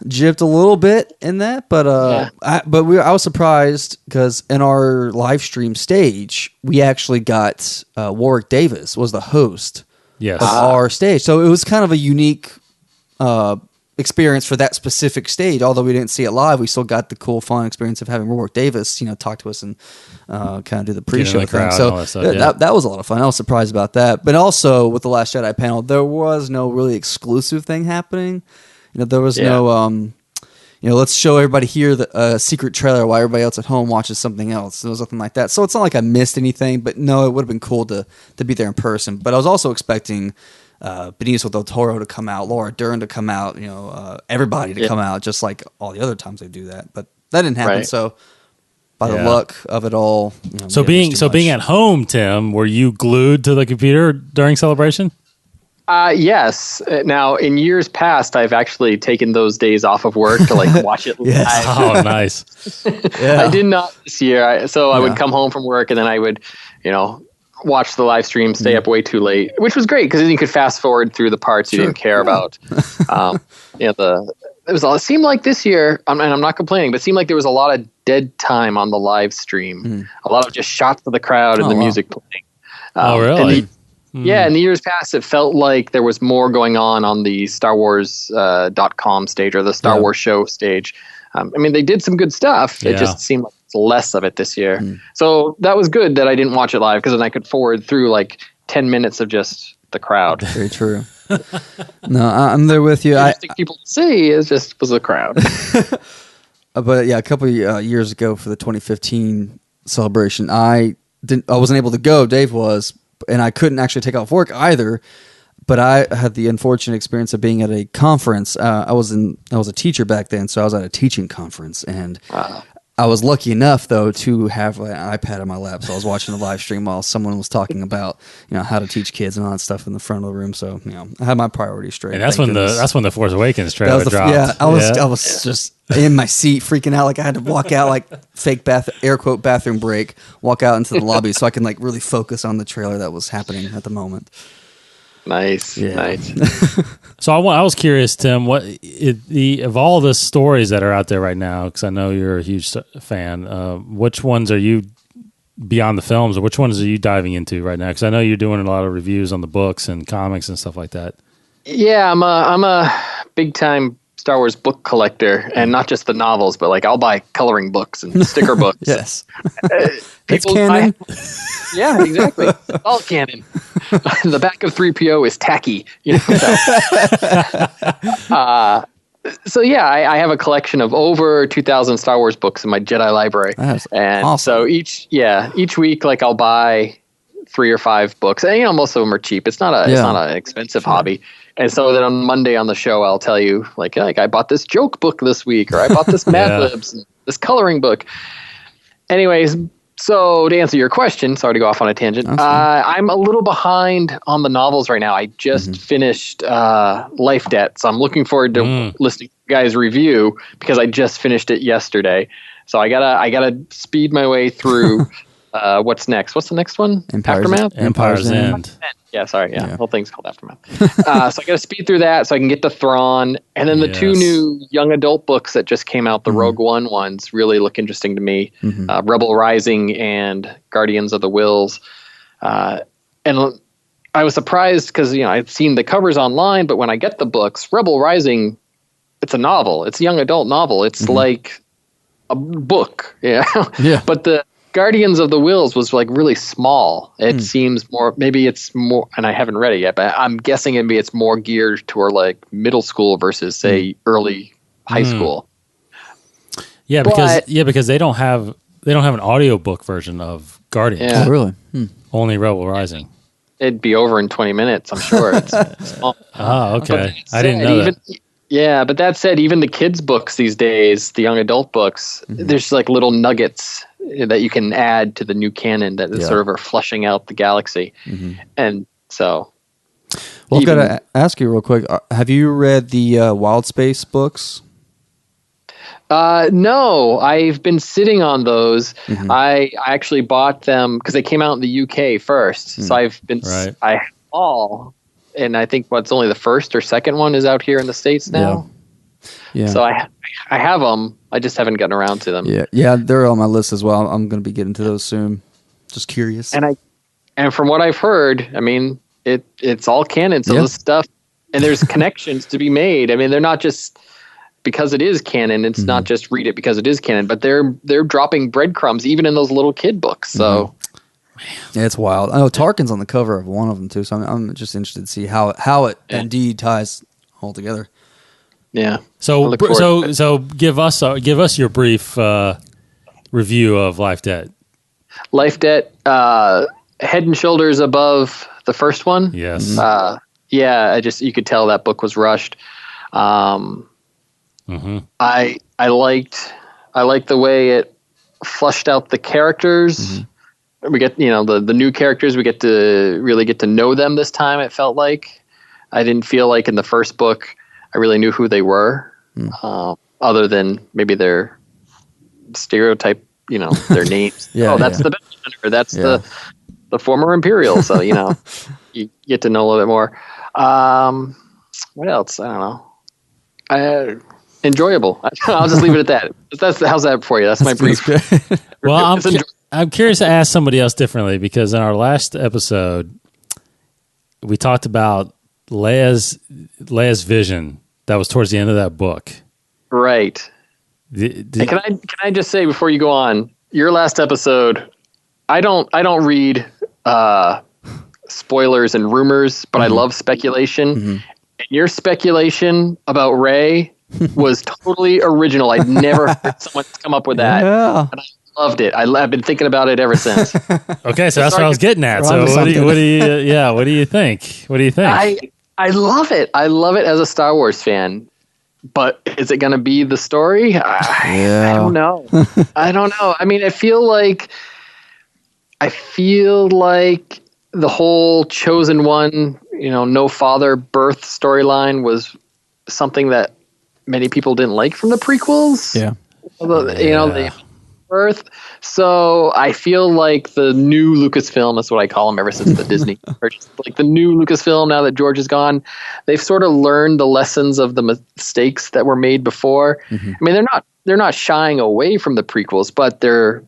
gypped a little bit in that, but I was surprised because in our live stream stage, we actually got Warwick Davis was the host of our stage, so it was kind of a unique experience for that specific stage. Although we didn't see it live, we still got the cool, fun experience of having Warwick Davis, talk to us and kind of do the pre-show thing. So that was a lot of fun. I was surprised about that. But also with the Last Jedi panel, there was no really exclusive thing happening. There was no let's show everybody here the secret trailer while everybody else at home watches something else. There was nothing like that. So it's not like I missed anything. But no, it would have been cool to be there in person. But I was also expecting Benicio del Toro to come out, Laura Dern to come out, everybody to come out, just like all the other times they do that. But that didn't happen. Right. So by the luck of it all, being at home, Tim, were you glued to the computer during Celebration? Yes. Now, in years past, I've actually taken those days off of work to watch it live. Oh, nice. I did not this year. I would come home from work and then I would, watch the live stream, stay up way too late, which was great because then you could fast forward through the parts you didn't care about. It seemed like this year, and I'm not complaining, but it seemed like there was a lot of dead time on the live stream. A lot of just shots of the crowd and the music playing. Really? In the years past, it felt like there was more going on the Star Wars.com stage or the Star Wars show stage. They did some good stuff. It just seemed like less of it this year. So that was good that I didn't watch it live, because then I could forward through like 10 minutes of just the crowd. Very true. No, I'm there with you. I think people see was the crowd. But yeah, a couple of years ago for the 2015 celebration, I wasn't able to go. Dave was, and I couldn't actually take off work either. But I had the unfortunate experience of being at a conference. I was a teacher back then, so I was at a teaching conference, and I was lucky enough though to have an iPad in my lap. So I was watching the live stream while someone was talking about how to teach kids and all that stuff in the front of the room. So I had my priorities straight. And that's when the Force Awakens trailer dropped. Yeah, I was just in my seat freaking out, like I had to walk out, like fake air quote bathroom break, walk out into the lobby so I can like really focus on the trailer that was happening at the moment. Nice. So I was curious, Tim, of all the stories that are out there right now, because I know you're a huge fan, which ones are you, beyond the films, or which ones are you diving into right now? Because I know you're doing a lot of reviews on the books and comics and stuff like that. Yeah, I'm a big time Star Wars book collector, and not just the novels, but like I'll buy coloring books and sticker books. Yes. It's canon. Yeah, exactly. All canon. The back of 3PO is tacky. So yeah, I have a collection of over 2,000 Star Wars books in my Jedi library. That's and awesome. So each week, like I'll buy 3 or 5 books, and most of them are cheap. It's not an expensive hobby. And so then on Monday on the show, I'll tell you like I bought this joke book this week, or I bought this Mad Libs, this coloring book. Anyways, so to answer your question, sorry to go off on a tangent. I'm a little behind on the novels right now. I just finished Life Debt, so I'm looking forward to listening to you guys' review, because I just finished it yesterday. So I gotta speed my way through. What's next? What's the next one? Aftermath? Empire's End. Yeah, sorry. Yeah, whole thing's called Aftermath. So I got to speed through that so I can get to Thrawn. And then the 2 new young adult books that just came out, the Rogue One ones, really look interesting to me. Rebel Rising and Guardians of the Whills. And I was surprised because, I'd seen the covers online, but when I get the books, Rebel Rising, it's a novel. It's a young adult novel. It's like a book. Yeah. But the Guardians of the Whills was like really small. It seems maybe it's more, and I haven't read it yet, but I'm guessing maybe it's more geared toward like middle school versus say early high school. Yeah, because they don't have an audiobook version of Guardians. Yeah. Oh, really? Only Rebel Rising. It'd be over in 20 minutes, I'm sure. It's small. Oh, okay. I didn't know that. Yeah, but that said, even the kids' books these days, the young adult books, there's like little nuggets that you can add to the new canon that sort of are flushing out the galaxy. And so... Well, I've got to ask you real quick. Have you read the Wild Space books? No, I've been sitting on those. I actually bought them because they came out in the UK first. So I've been... I have all... And I think it's only the first or second one is out here in the States now. Yeah. So I have them. I just haven't gotten around to them. Yeah, they're on my list as well. I'm going to be getting to those soon. Just curious. And from what I've heard, I mean, it's all canon. So this stuff, and there's connections to be made. I mean, they're not just because it is canon. It's not just read it because it is canon, but they're dropping breadcrumbs even in those little kid books. So. Yeah, it's wild. I know Tarkin's on the cover of one of them too, so I'm just interested to see how it indeed ties all together. Yeah. So give us your brief review of Life Debt. Life Debt, head and shoulders above the first one. Yes. You could tell that book was rushed. I liked the way it flushed out the characters. We get, the new characters, we get to really get to know them this time, it felt like. I didn't feel like in the first book I really knew who they were, other than maybe their stereotype, their names. That's the Benjamin, or that's the former Imperial. So, you get to know a little bit more. What else? I don't know. Enjoyable. I'll just leave it at that. How's that for you? That's my brief. Well, I'm curious to ask somebody else differently, because in our last episode, we talked about Leia's vision that was towards the end of that book. Right. Can I just say before you go on, your last episode, I don't read spoilers and rumors, but I love speculation. And your speculation about Rey was totally original. I'd never heard someone come up with that. Yeah. And I loved it. I've been thinking about it ever since. Okay, so that's what I was getting at. So what do you think? What do you think? I love it. I love it as a Star Wars fan. But is it going to be the story? I don't know. I don't know. I mean, I feel like the whole chosen one, no father birth storyline was something that many people didn't like from the prequels. Yeah. The birth. So I feel like the new Lucasfilm, that's what I call them ever since the Disney purchase, like the new Lucasfilm, now that George is gone, they've sort of learned the lessons of the mistakes that were made before. I mean, they're not shying away from the prequels, but they're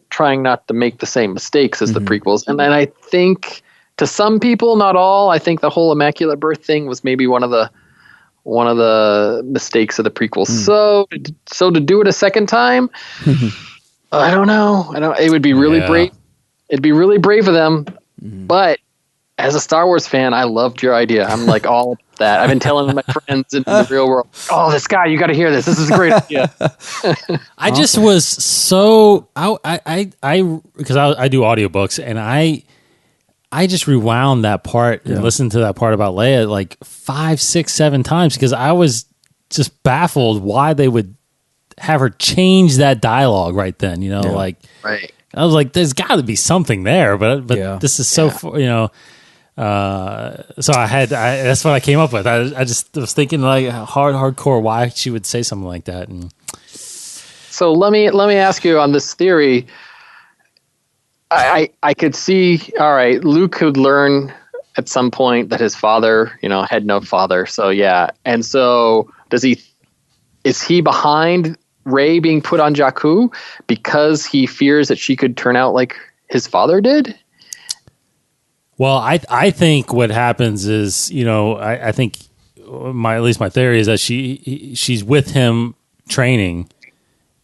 trying not to make the same mistakes as the prequels. And then I think to some people, not all, I think the whole Immaculate Birth thing was maybe one of the mistakes of the prequels. So to do it a second time, I don't know. It would be really brave. It'd be really brave of them. But as a Star Wars fan, I loved your idea. I'm like all about that. I've been telling my friends in the real world, "Oh, this guy, you got to hear this. This is a great idea." I just was so I because I do audiobooks, and I just rewound that part and listened to that part about Leia like 5, 6, 7 times because I was just baffled why they would have her change that dialogue right then. Right. I was like, there's got to be something there, but this is so so that's what I came up with. I just was thinking like hardcore why she would say something like that. And so let me ask you on this theory. I could see, all right, Luke could learn at some point that his father, had no father. So yeah. And so is he behind Rey being put on Jakku because he fears that she could turn out like his father did? Well, I think what happens is, I think at least my theory is that she's with him training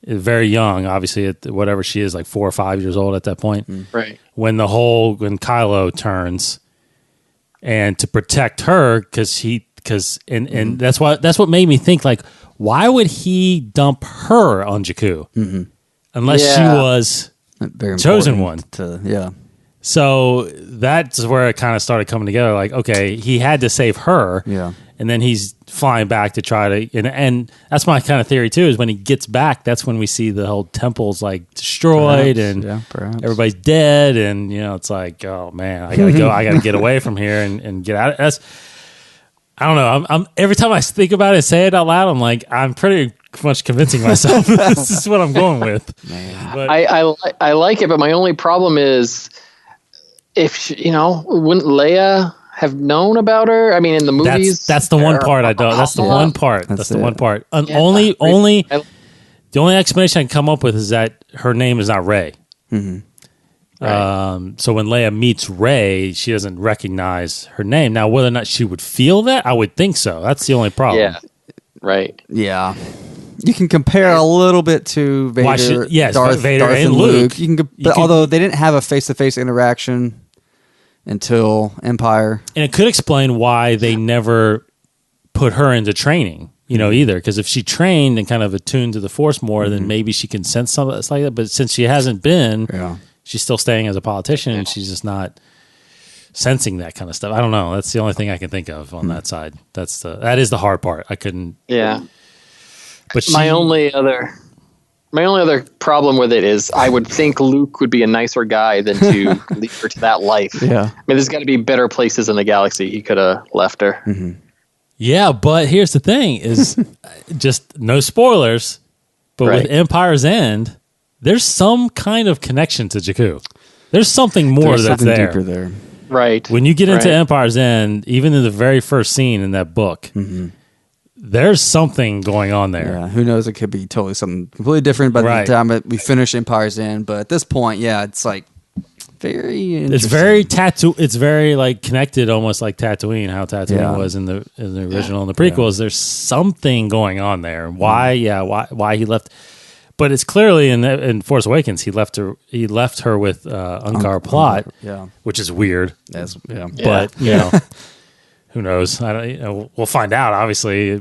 very young, obviously at whatever she is, like 4 or 5 years old at that point. Right. When Kylo turns, and to protect her and that's what made me think like, why would he dump her on Jakku unless she was very chosen one? So that's where it kind of started coming together. Like, okay, he had to save her. Yeah. And then he's flying back to try to, and that's my kind of theory too, is when he gets back, that's when we see the whole temple's like destroyed and everybody's dead. And, it's like, oh man, I gotta go, I gotta get away from here and get out. I don't know. I'm every time I think about it and say it out loud, I'm like, I'm pretty much convincing myself this is what I'm going with. Man. But I like it, but my only problem is if wouldn't Leia have known about her? I mean, in the movies, that's the one part I don't. That's the one part. That's the one part. The only explanation I can come up with is that her name is not Rey. Right. So when Leia meets Rey, she doesn't recognize her name. Now, whether or not she would feel that, I would think so. That's the only problem. Yeah. Right. Yeah. You can compare a little bit to Vader, Darth and Luke. Although they didn't have a face-to-face interaction until Empire. And it could explain why they never put her into training, either. Because if she trained and kind of attuned to the Force more, then maybe she can sense something like that. But since she hasn't been, she's still staying as a politician, and she's just not sensing that kind of stuff. I don't know. That's the only thing I can think of on that side. That is the hard part. I couldn't. Yeah. But my only other problem with it is I would think Luke would be a nicer guy than to lead her to that life. Yeah. I mean, there's got to be better places in the galaxy he could have left her. Yeah, but here's the thing is just no spoilers, but with Empire's End, there's some kind of connection to Jakku. There's something more that's there. Deeper there. Right. When you get into Empire's End, even in the very first scene in that book, there's something going on there. Yeah, who knows? It could be totally something completely different by the time we finish Empire's End. But at this point, it's like very interesting. It's very It's very like connected, almost like Tatooine. How Tatooine was in the original and the prequels. There's something going on there. Why? Why he left? But it's clearly in Force Awakens he left her with Unkar Plutt, which is weird. But you know, who knows? I don't. You know, we'll find out. Obviously,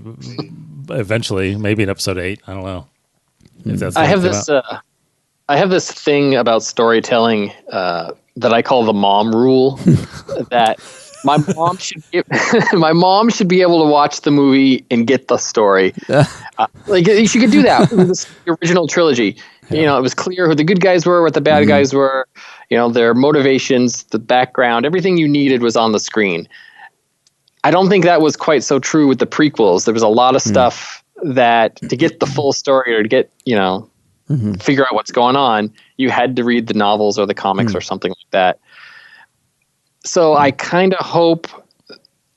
eventually, maybe in episode 8. I don't know if that's. I have this thing about storytelling that I call the mom rule. That my mom should be able to watch the movie and get the story. Like she could do that with the original trilogy. Yeah. You know, it was clear who the good guys were, what the bad guys were. You know, their motivations, the background, everything you needed was on the screen. I don't think that was quite so true with the prequels. There was a lot of stuff that to get the full story or to get, you know, figure out what's going on, you had to read the novels or the comics or something like that. So I kind of hope,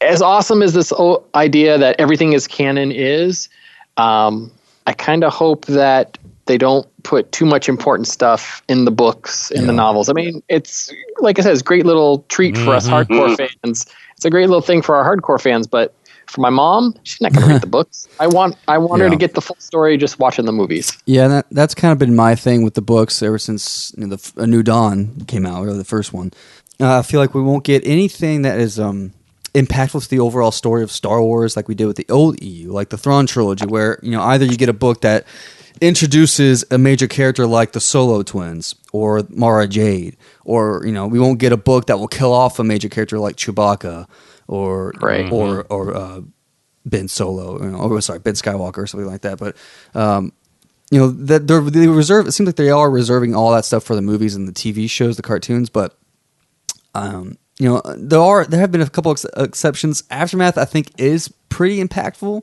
as awesome as this idea that everything is canon is, I kind of hope that they don't put too much important stuff in the books, in the novels. I mean, it's, like I said, it's a great little treat for us hardcore fans. It's a great little thing for our hardcore fans, but for my mom, she's not going to read the books. I want her to get the full story just watching the movies. Yeah, that's kind of been my thing with the books ever since A New Dawn came out, or the first one. I feel like we won't get anything that is impactful to the overall story of Star Wars like we did with the old EU, like the Thrawn trilogy, where either you get a book that introduces a major character like the Solo twins or Mara Jade, or we won't get a book that will kill off a major character like Chewbacca or Ben Solo, Ben Skywalker or something like that. But that they reserve. It seems like they are reserving all that stuff for the movies and the TV shows, the cartoons, but. There have been a couple exceptions. Aftermath, I think, is pretty impactful,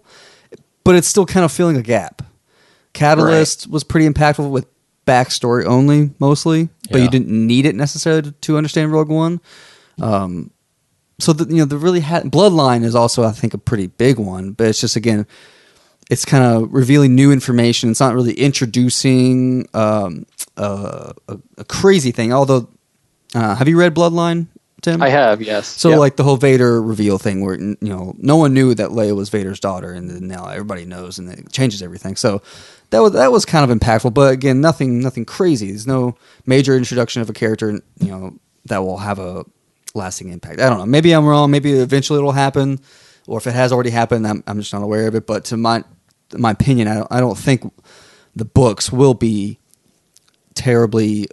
but it's still kind of filling a gap. Catalyst was pretty impactful with backstory only, mostly, but you didn't need it necessarily to understand Rogue One. So the really Bloodline is also, I think, a pretty big one, but it's just, again, it's kind of revealing new information. It's not really introducing a crazy thing. Although, have you read Bloodline, Tim? I have, yes. So like the whole Vader reveal thing, where no one knew that Leia was Vader's daughter, and then now everybody knows, and it changes everything. So that was kind of impactful, but again, nothing crazy. There's no major introduction of a character, that will have a lasting impact. I don't know. Maybe I'm wrong. Maybe eventually it'll happen, or if it has already happened, I'm just not aware of it. But to my opinion, I don't think the books will be terribly.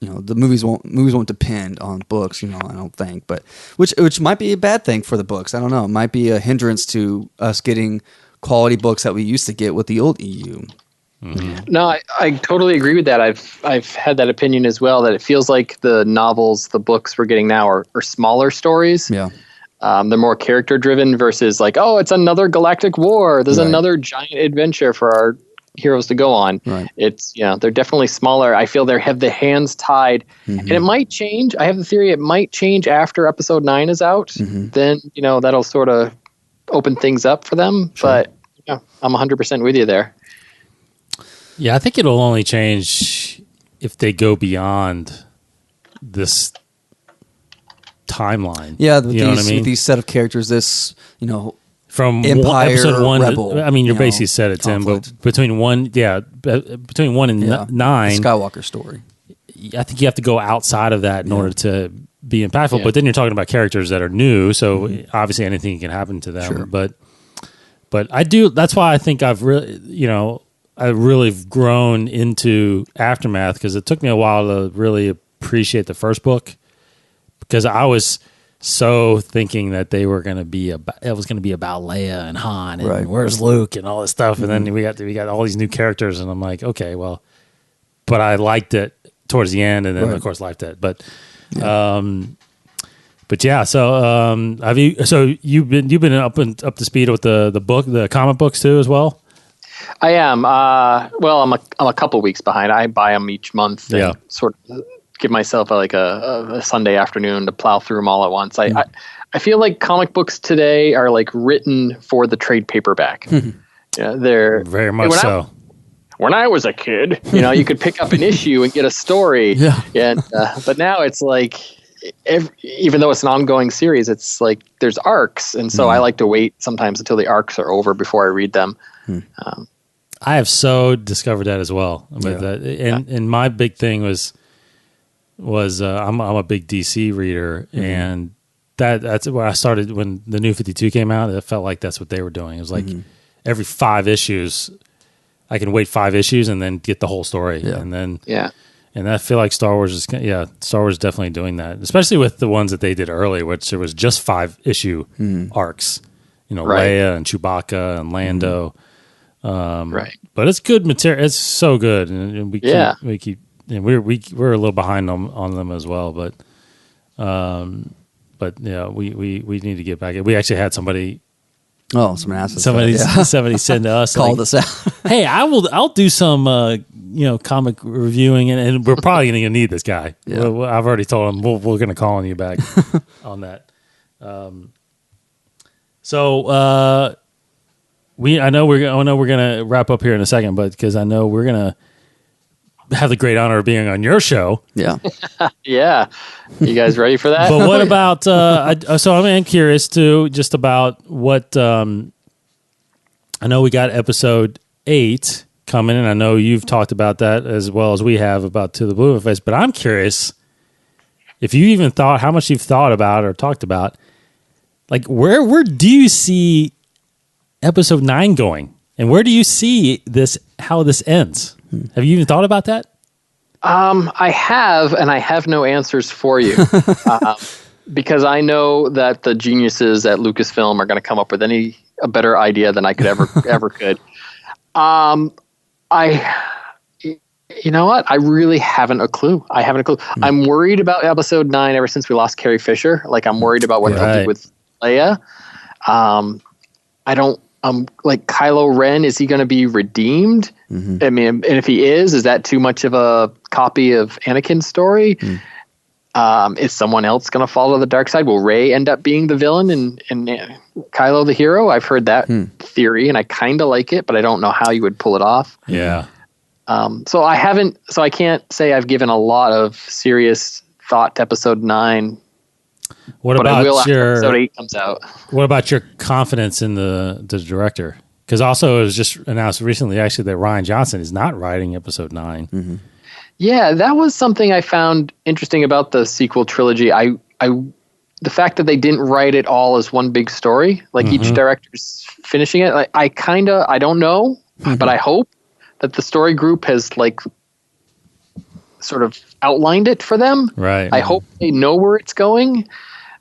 The movies won't depend on books. I don't think, but which might be a bad thing for the books. I don't know. It might be a hindrance to us getting quality books that we used to get with the old EU. Mm-hmm. No, I totally agree with that. I've had that opinion as well, that it feels like the novels, the books we're getting now are smaller stories. Yeah. They're more character driven versus like, oh, it's another galactic war. There's another giant adventure for our heroes to go on. Right. It's, they're definitely smaller. I feel they have the hands tied, and it might change. I have the theory it might change after episode 9 is out. Mm-hmm. Then, that'll sort of open things up for them. Sure. But I'm 100% with you there. Yeah, I think it'll only change if they go beyond this timeline. Yeah, with these set of characters, this, from Empire, episode 1, Rebel, you basically said it, Tim. But between 1 and 9, the Skywalker story. I think you have to go outside of that in order to be impactful. Yeah. But then you're talking about characters that are new, so obviously anything can happen to them. Sure. But I do. That's why I think I've really, I've really grown into Aftermath, because it took me a while to really appreciate the first book, because I was so thinking that it was going to be about Leia and Han and where's Luke and all this stuff, and then we got all these new characters, and I'm like, okay, well, but I liked it towards the end, and then of course liked it, but yeah. So have you? So you've been up to speed with the comic books too as well? I am. Well, I'm a couple weeks behind. I buy them each month. And sort of give myself a Sunday afternoon to plow through them all at once. I feel like comic books today are like written for the trade paperback. They're very much so. When I was a kid, you could pick up an issue and get a story. Yeah. And but now it's like, even though it's an ongoing series, it's like there's arcs, and so I like to wait sometimes until the arcs are over before I read them. I have so discovered that as well. But that, and my big thing was I'm a big DC reader, and that's where I started when the New 52 came out. It felt like that's what they were doing. It was like every 5 issues, I can wait 5 issues and then get the whole story, and then and I feel like Star Wars is definitely doing that, especially with the ones that they did early, which there was just 5 issue arcs. Leia and Chewbacca and Lando. Right. But it's good material. It's so good, and we keep and we're a little behind on them as well. But we need to get back. We actually had somebody. Oh, someone asked us. Somebody send to us, called us out. Hey, I'll do some comic reviewing, and we're probably going to need this guy. Yeah. I've already told him we're going to call on you back on that. So I know we're going to wrap up here in a second, but because I know we're going to have the great honor of being on your show. Yeah. Yeah. You guys ready for that? But what about, so I'm curious too, just about what, I know we got episode 8 coming, and I know you've talked about that as well as we have about To the Blue Face, but I'm curious if you even thought, how much you've thought about or talked about, like where do you see episode 9 going? And where do you see this, how this ends? Have you even thought about that? I have, and I have no answers for you. Because I know that the geniuses at Lucasfilm are going to come up with a better idea than I could ever could. You know what? I really haven't a clue. I'm worried about episode 9 ever since we lost Carrie Fisher. Like, I'm worried about what they'll do with Leia. Like Kylo Ren, is he going to be redeemed? I mean, and if he is that too much of a copy of Anakin's story? Is someone else going to follow the dark side? Will Rey end up being the villain and Kylo the hero? I've heard that theory, and I kind of like it, but I don't know how you would pull it off. Yeah. So I can't say I've given a lot of serious thought to episode 9. What about after episode 8 comes out? What about your confidence in the director? Because also it was just announced recently, actually, that Rian Johnson is not writing episode 9. Yeah, that was something I found interesting about the sequel trilogy. The fact that they didn't write it all as one big story, like each director's finishing it. Like, I don't know, but I hope that the story group has like sort of outlined it for them. Right. I hope they know where it's going.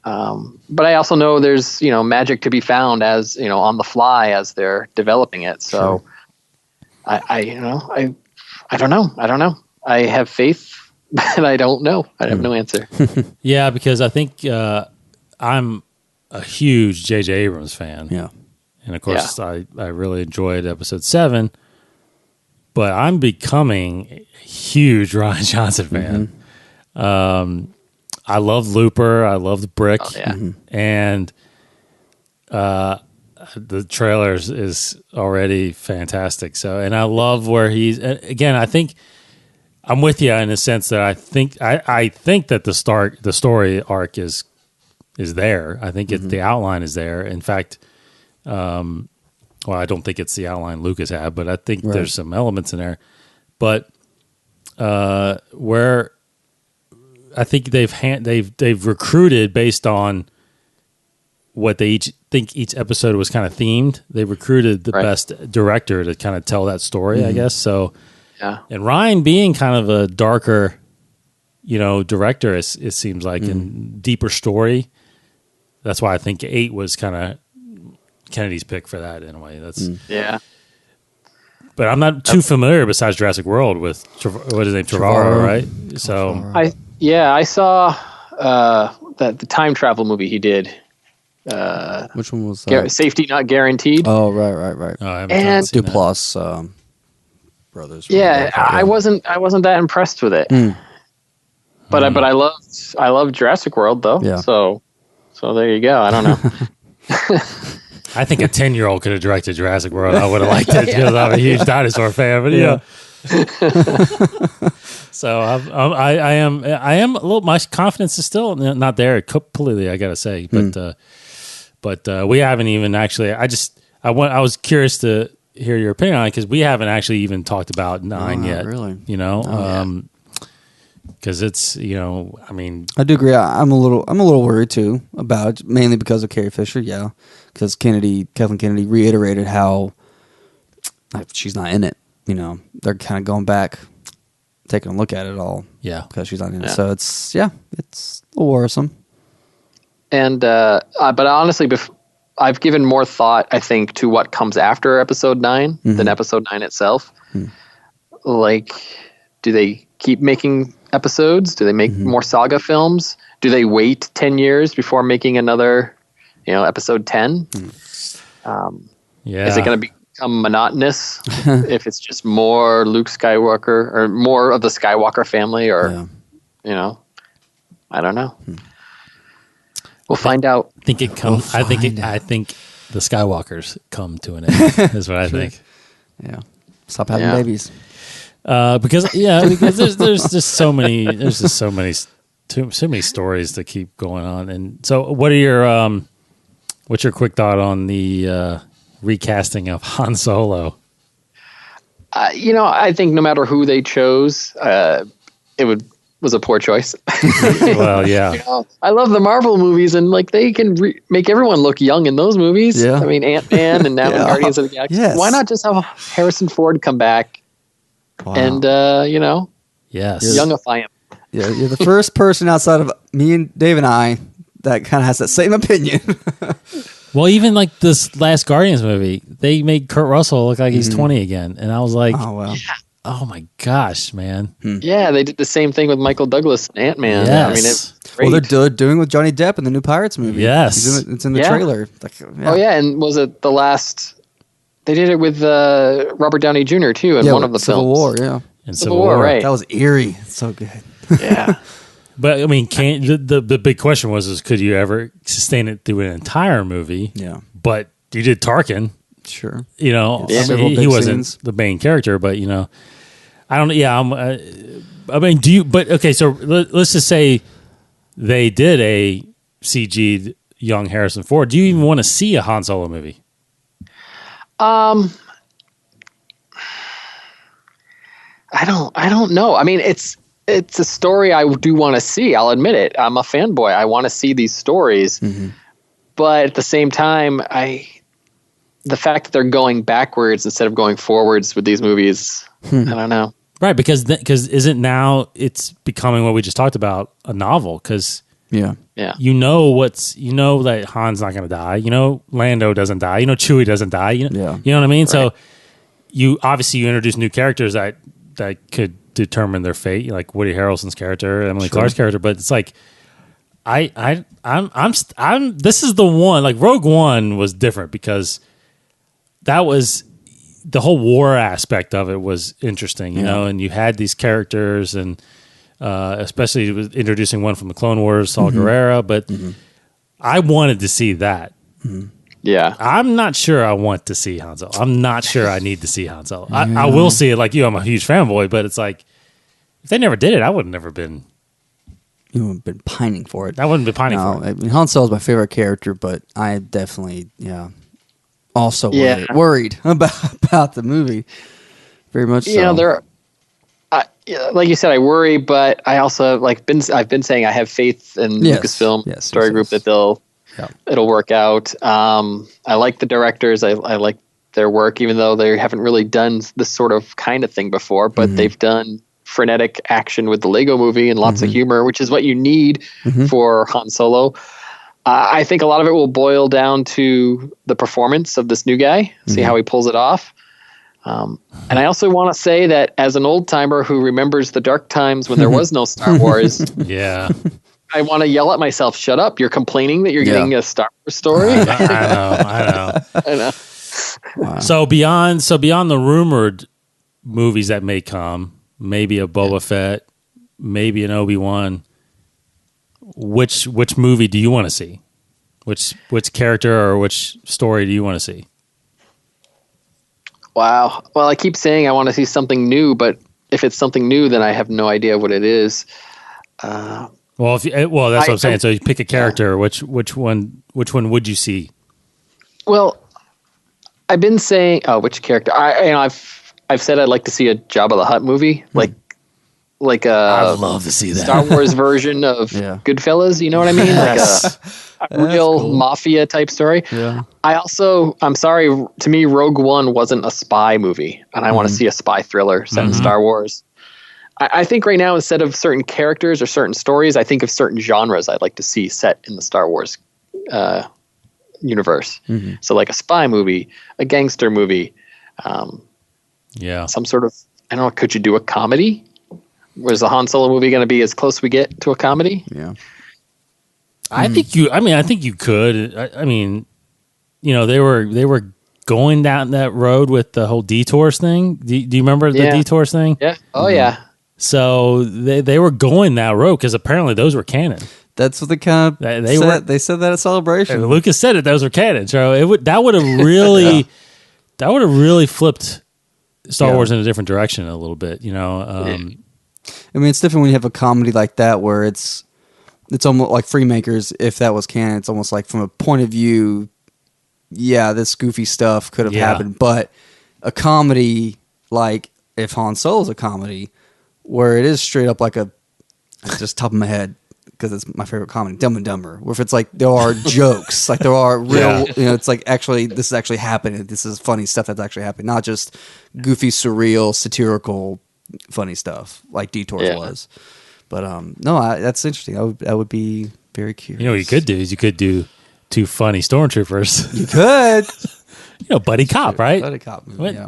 But I also know there's, magic to be found as, on the fly as they're developing it. So I don't know. I have faith, but I don't know. I have no answer. Yeah, because I think I'm a huge J.J. Abrams fan. Yeah. And of course, I really enjoyed episode 7, but I'm becoming a huge Rian Johnson fan. I love Looper. I love The Brick. Oh, yeah. And the trailer is already fantastic. So, and I love where he's, again, I think I'm with you in the sense that I think that the story arc is there. I think the outline is there. In fact, well, I don't think it's the outline Lucas had, but I think there's some elements in there. But where I think they've recruited based on what they each think each episode was kind of themed. They recruited the best director to kind of tell that story, I guess. So, and Ryan being kind of a darker, director, it seems like, and deeper story. That's why I think 8 was kind of Kennedy's pick for that in a way. That's But I'm not too familiar besides Jurassic World with what is his name, Trevorrow, right? So I saw the time travel movie he did. Which one was that? Safety Not Guaranteed. Oh, right. Oh, I And Duplass brothers. Yeah, I wasn't that impressed with it. But I loved Jurassic World though. Yeah. So there you go. I don't know. I think a 10-year-old could have directed Jurassic World. I would have liked it because I'm a huge dinosaur fan. But yeah. So I am a little. My confidence is still not there completely. I gotta say, but we haven't even actually. I was curious to hear your opinion on it because we haven't actually even talked about 9 not yet. really. You know, Oh, because it's I mean, I do agree. I'm a little worried too about it, mainly because of Carrie Fisher. Yeah, because Kathleen Kennedy reiterated how she's not in it. You know, they're kind of going back, taking a look at it all. yeah. Because she's not in it. Yeah. So it's a little worrisome. And but honestly, I've given more thought, I think, to what comes after episode 9 than episode 9 itself. Like, do they keep making episodes? Do they make more saga films? Do they wait 10 years before making another, episode 10? Yeah. Is it going to become monotonous if it's just more Luke Skywalker or more of the Skywalker family or, I don't know. We'll find out. I think it comes. I think the Skywalkers come to an end. Is what I think. Yeah. Stop having Yeah. babies. Because there's just so many too many stories to keep going on. And so, what are your what's your quick thought on the recasting of Han Solo? I think no matter who they chose, it was a poor choice. Well, yeah. I love the Marvel movies, and like they can make everyone look young in those movies. Yeah. I mean, Ant-Man and now Yeah. Guardians of the Galaxy. Yes. Why not just have Harrison Ford come back and Yes. youngify him? Yeah, you're the first person outside of me and Dave and I that kind of has that same opinion. Well, even like this last Guardians movie, they made Kurt Russell look like he's 20 again, and I was like, Oh well. oh my gosh, man. Yeah, they did the same thing with Michael Douglas and Ant-Man. Yes. I mean, it's great. Well, they're doing with Johnny Depp in the new Pirates movie. Yes. it's in the Yeah. trailer. Like, Oh yeah, and was it the last? They did it with Robert Downey Jr. too in one of the Civil films. War. Yeah, And Civil War, right? that was eerie. So good. Yeah, But I mean, the big question was could you ever sustain it through an entire movie? Yeah, But you did Tarkin. sure. You know, Yeah. I mean, Several he big wasn't scenes. the main character, but I don't. Yeah, I mean, do you? But okay, so let's just say they did a CG'd young Harrison Ford. Do you even want to see a Han Solo movie? I don't know. I mean, it's a story I do want to see. I'll admit it. I'm a fanboy. I want to see these stories, but at the same time, the fact that they're going backwards instead of going forwards with these movies, I don't know. Right, because isn't now it's becoming what we just talked about, a novel? Because Yeah, Yeah, that Han's not going to die. Lando doesn't die. Chewie doesn't die. You know what I mean? So you introduce new characters that could determine their fate, like Woody Harrelson's character, Emily Clark's character. But it's like I'm this is the one. Like Rogue One was different because that was the whole war aspect of it was interesting, and you had these characters and especially with introducing one from the Clone Wars, Saul Guerrero. But I wanted to see that. yeah. I'm not sure I want to see Han Solo. I'm not sure I need to see Han Solo. I will see it like you. I'm a huge fanboy, but it's like if they never did it, I would have never been. you have been pining for it. I wouldn't be pining No, for it. I mean, Han Solo is my favorite character, but I definitely, also Yeah. worried about the movie. Very much so. Like you said, I worry, but I also I've been saying I have faith in Yes. Lucasfilm Yes, Story yes, Group yes. that Yeah. it'll work out. I like the directors. I like their work, even though they haven't really done this sort of kind of thing before. But they've done frenetic action with the Lego Movie and lots of humor, which is what you need for Han Solo. I think a lot of it will boil down to the performance of this new guy. See how he pulls it off. And I also want to say that as an old timer who remembers the dark times when there was no Star Wars, Yeah, I want to yell at myself, shut up. You're complaining that you're getting a Star Wars story. I know. I know. So beyond the rumored movies that may come, maybe a Boba Fett, maybe an Obi-Wan. Which movie do you want to see? Which character or which story do you want to see? Wow. Well, I keep saying I want to see something new, but if it's something new, then I have no idea what it is. Well, that's what I'm saying. So you pick a character. Which one would you see? Well, I've been saying, which character? I've said I'd like to see a Jabba the Hutt movie, like I'd love to see that. Star Wars version of Goodfellas. You know what I mean? Yes. Like a real mafia type story. Yeah. I'm sorry, to me, Rogue One wasn't a spy movie, and I want to see a spy thriller set in Star Wars. I think right now, instead of certain characters or certain stories, I think of certain genres I'd like to see set in the Star Wars universe. So like a spy movie, a gangster movie, some sort of, I don't know, could you do a comedy? Was the Han Solo movie going to be as close we get to a comedy? Yeah. I think you could. I mean, you know, they were going down that road with the whole Detours thing. Do you remember the Detours thing? Yeah. Oh, yeah. So they were going that road because apparently those were canon. That's what they kind of they said that at Celebration. Lucas said it; those were canon. So that would have really flipped Star Wars in a different direction a little bit. You know, I mean, it's different when you have a comedy like that where it's almost like Freemakers. If that was canon, it's almost like from a point of view. Yeah, this goofy stuff could have happened, but a comedy like if Han Solo's a comedy. Where it is straight up like just top of my head because it's my favorite comedy, Dumb and Dumber. Where if it's like there are jokes, like there are real, you know, it's like actually this is actually happening. This is funny stuff that's actually happening, not just goofy, surreal, satirical, funny stuff like Detours was. But no, that's interesting. I would be very curious. You know, what you could do is you could do two funny stormtroopers. You could. You know, buddy cop, right? Buddy cop movie.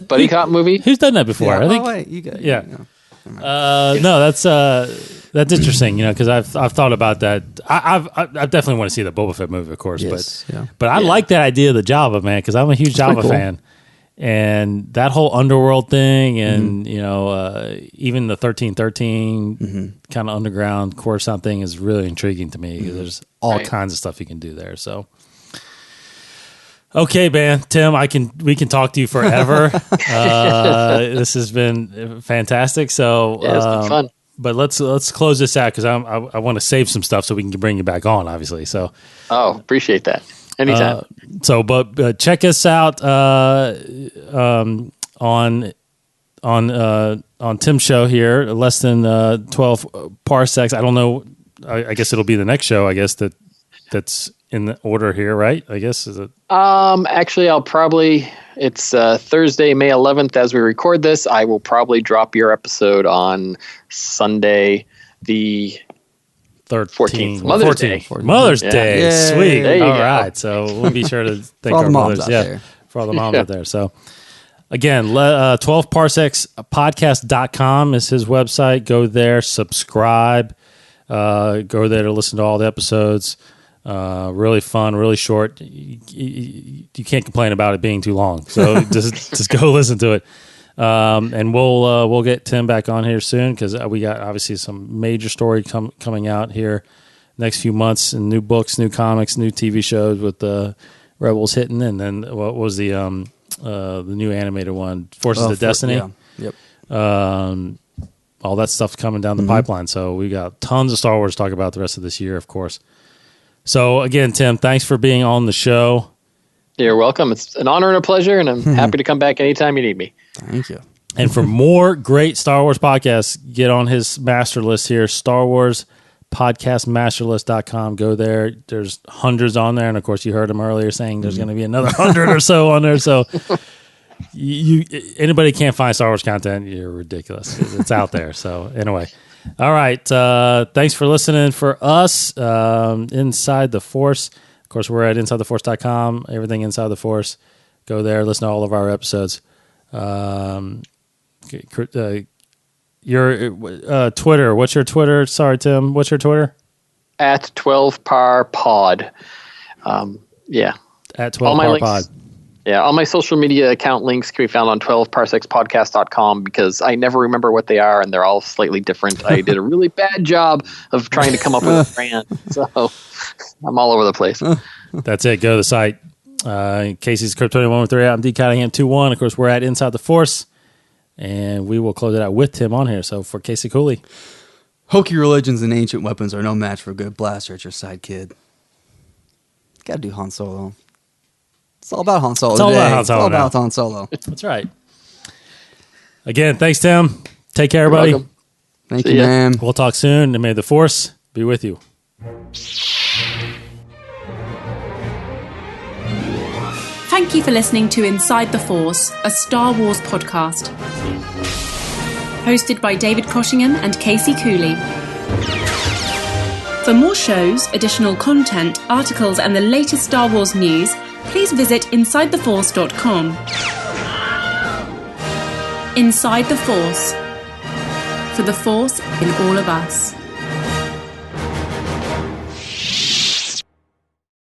Buddy cop movie. Who's done that before? Yeah, I think. Wait, you got. Yeah. You know. No, that's interesting. You know, because I've thought about that. I definitely want to see the Boba Fett movie, of course. Yes, but I like that idea of the Java, man, because I'm a huge Java fan, and that whole underworld thing, and you know, even the 1313 kind of underground Coruscant thing is really intriguing to me. There's all kinds of stuff you can do there. So. Okay, man, Tim, we can talk to you forever. This has been fantastic. So it's been fun. But let's close this out because I want to save some stuff so we can bring you back on, obviously. So appreciate that. Anytime. But check us out on Tim's show here, less than 12 parsecs. I don't know. I guess it'll be the next show. I guess that's in the order here, right? I guess is it. Actually, it's Thursday, May 11th as we record this. I will probably drop your episode on Sunday, the 14th. Mother's Day. Mother's Day. Yay. Sweet. There you All go. right. So we'll be sure to thank all our the moms mothers. out there. For all the moms out there. So again, 12parsecs podcast.com is his website. Go there, subscribe. Go there to listen to all the episodes. Really fun, really short. You can't complain about it being too long. So just go listen to it. And we'll get Tim back on here soon because we got obviously some major story coming out here next few months, and new books, new comics, new TV shows with the Rebels hitting, and then what was the new animated one, Forces of Destiny. Yep. All that stuff coming down the pipeline. So we got tons of Star Wars to talk about the rest of this year, of course. So again, Tim, thanks for being on the show. You're welcome. It's an honor and a pleasure, and I'm happy to come back anytime you need me. Thank you. And for more great Star Wars podcasts, get on his master list here, Star Wars podcastmasterlist.com. Go there. There's hundreds on there. And of course, you heard him earlier saying there's going to be another 100 or so on there. So anybody can't find Star Wars content, you're ridiculous. It's out there. So anyway. All right. Thanks for listening for us. Inside the Force. Of course, we're at InsideTheForce.com. Everything Inside the Force. Go there. Listen to all of our episodes. Your Twitter. What's your Twitter? Sorry, Tim. What's your Twitter? At 12parpod. At 12parpod. Yeah, all my social media account links can be found on 12parsecs.podcast.com because I never remember what they are and they're all slightly different. I did a really bad job of trying to come up with a brand, so I'm all over the place. That's it. Go to the site. Casey's Kryptonian 113 out. I'm D. Cottingham 21. Of course, we're at Inside the Force, and we will close it out with Tim on here. So for Casey Cooley. Hokey religions and ancient weapons are no match for a good blaster at your side, kid. Gotta do Han Solo. It's all about Han Solo. It's all today. about Han Solo It's all now. about Han Solo. That's right. Again, thanks, Tim. Take care, everybody. welcome. Thank See you, ya. man. We'll talk soon, and may the Force be with you. Thank you for listening to Inside the Force, a Star Wars podcast. Hosted by David Coshingham and Casey Cooley. For more shows, additional content, articles, and the latest Star Wars news, please visit InsideTheForce.com. Inside the Force. For the Force in all of us.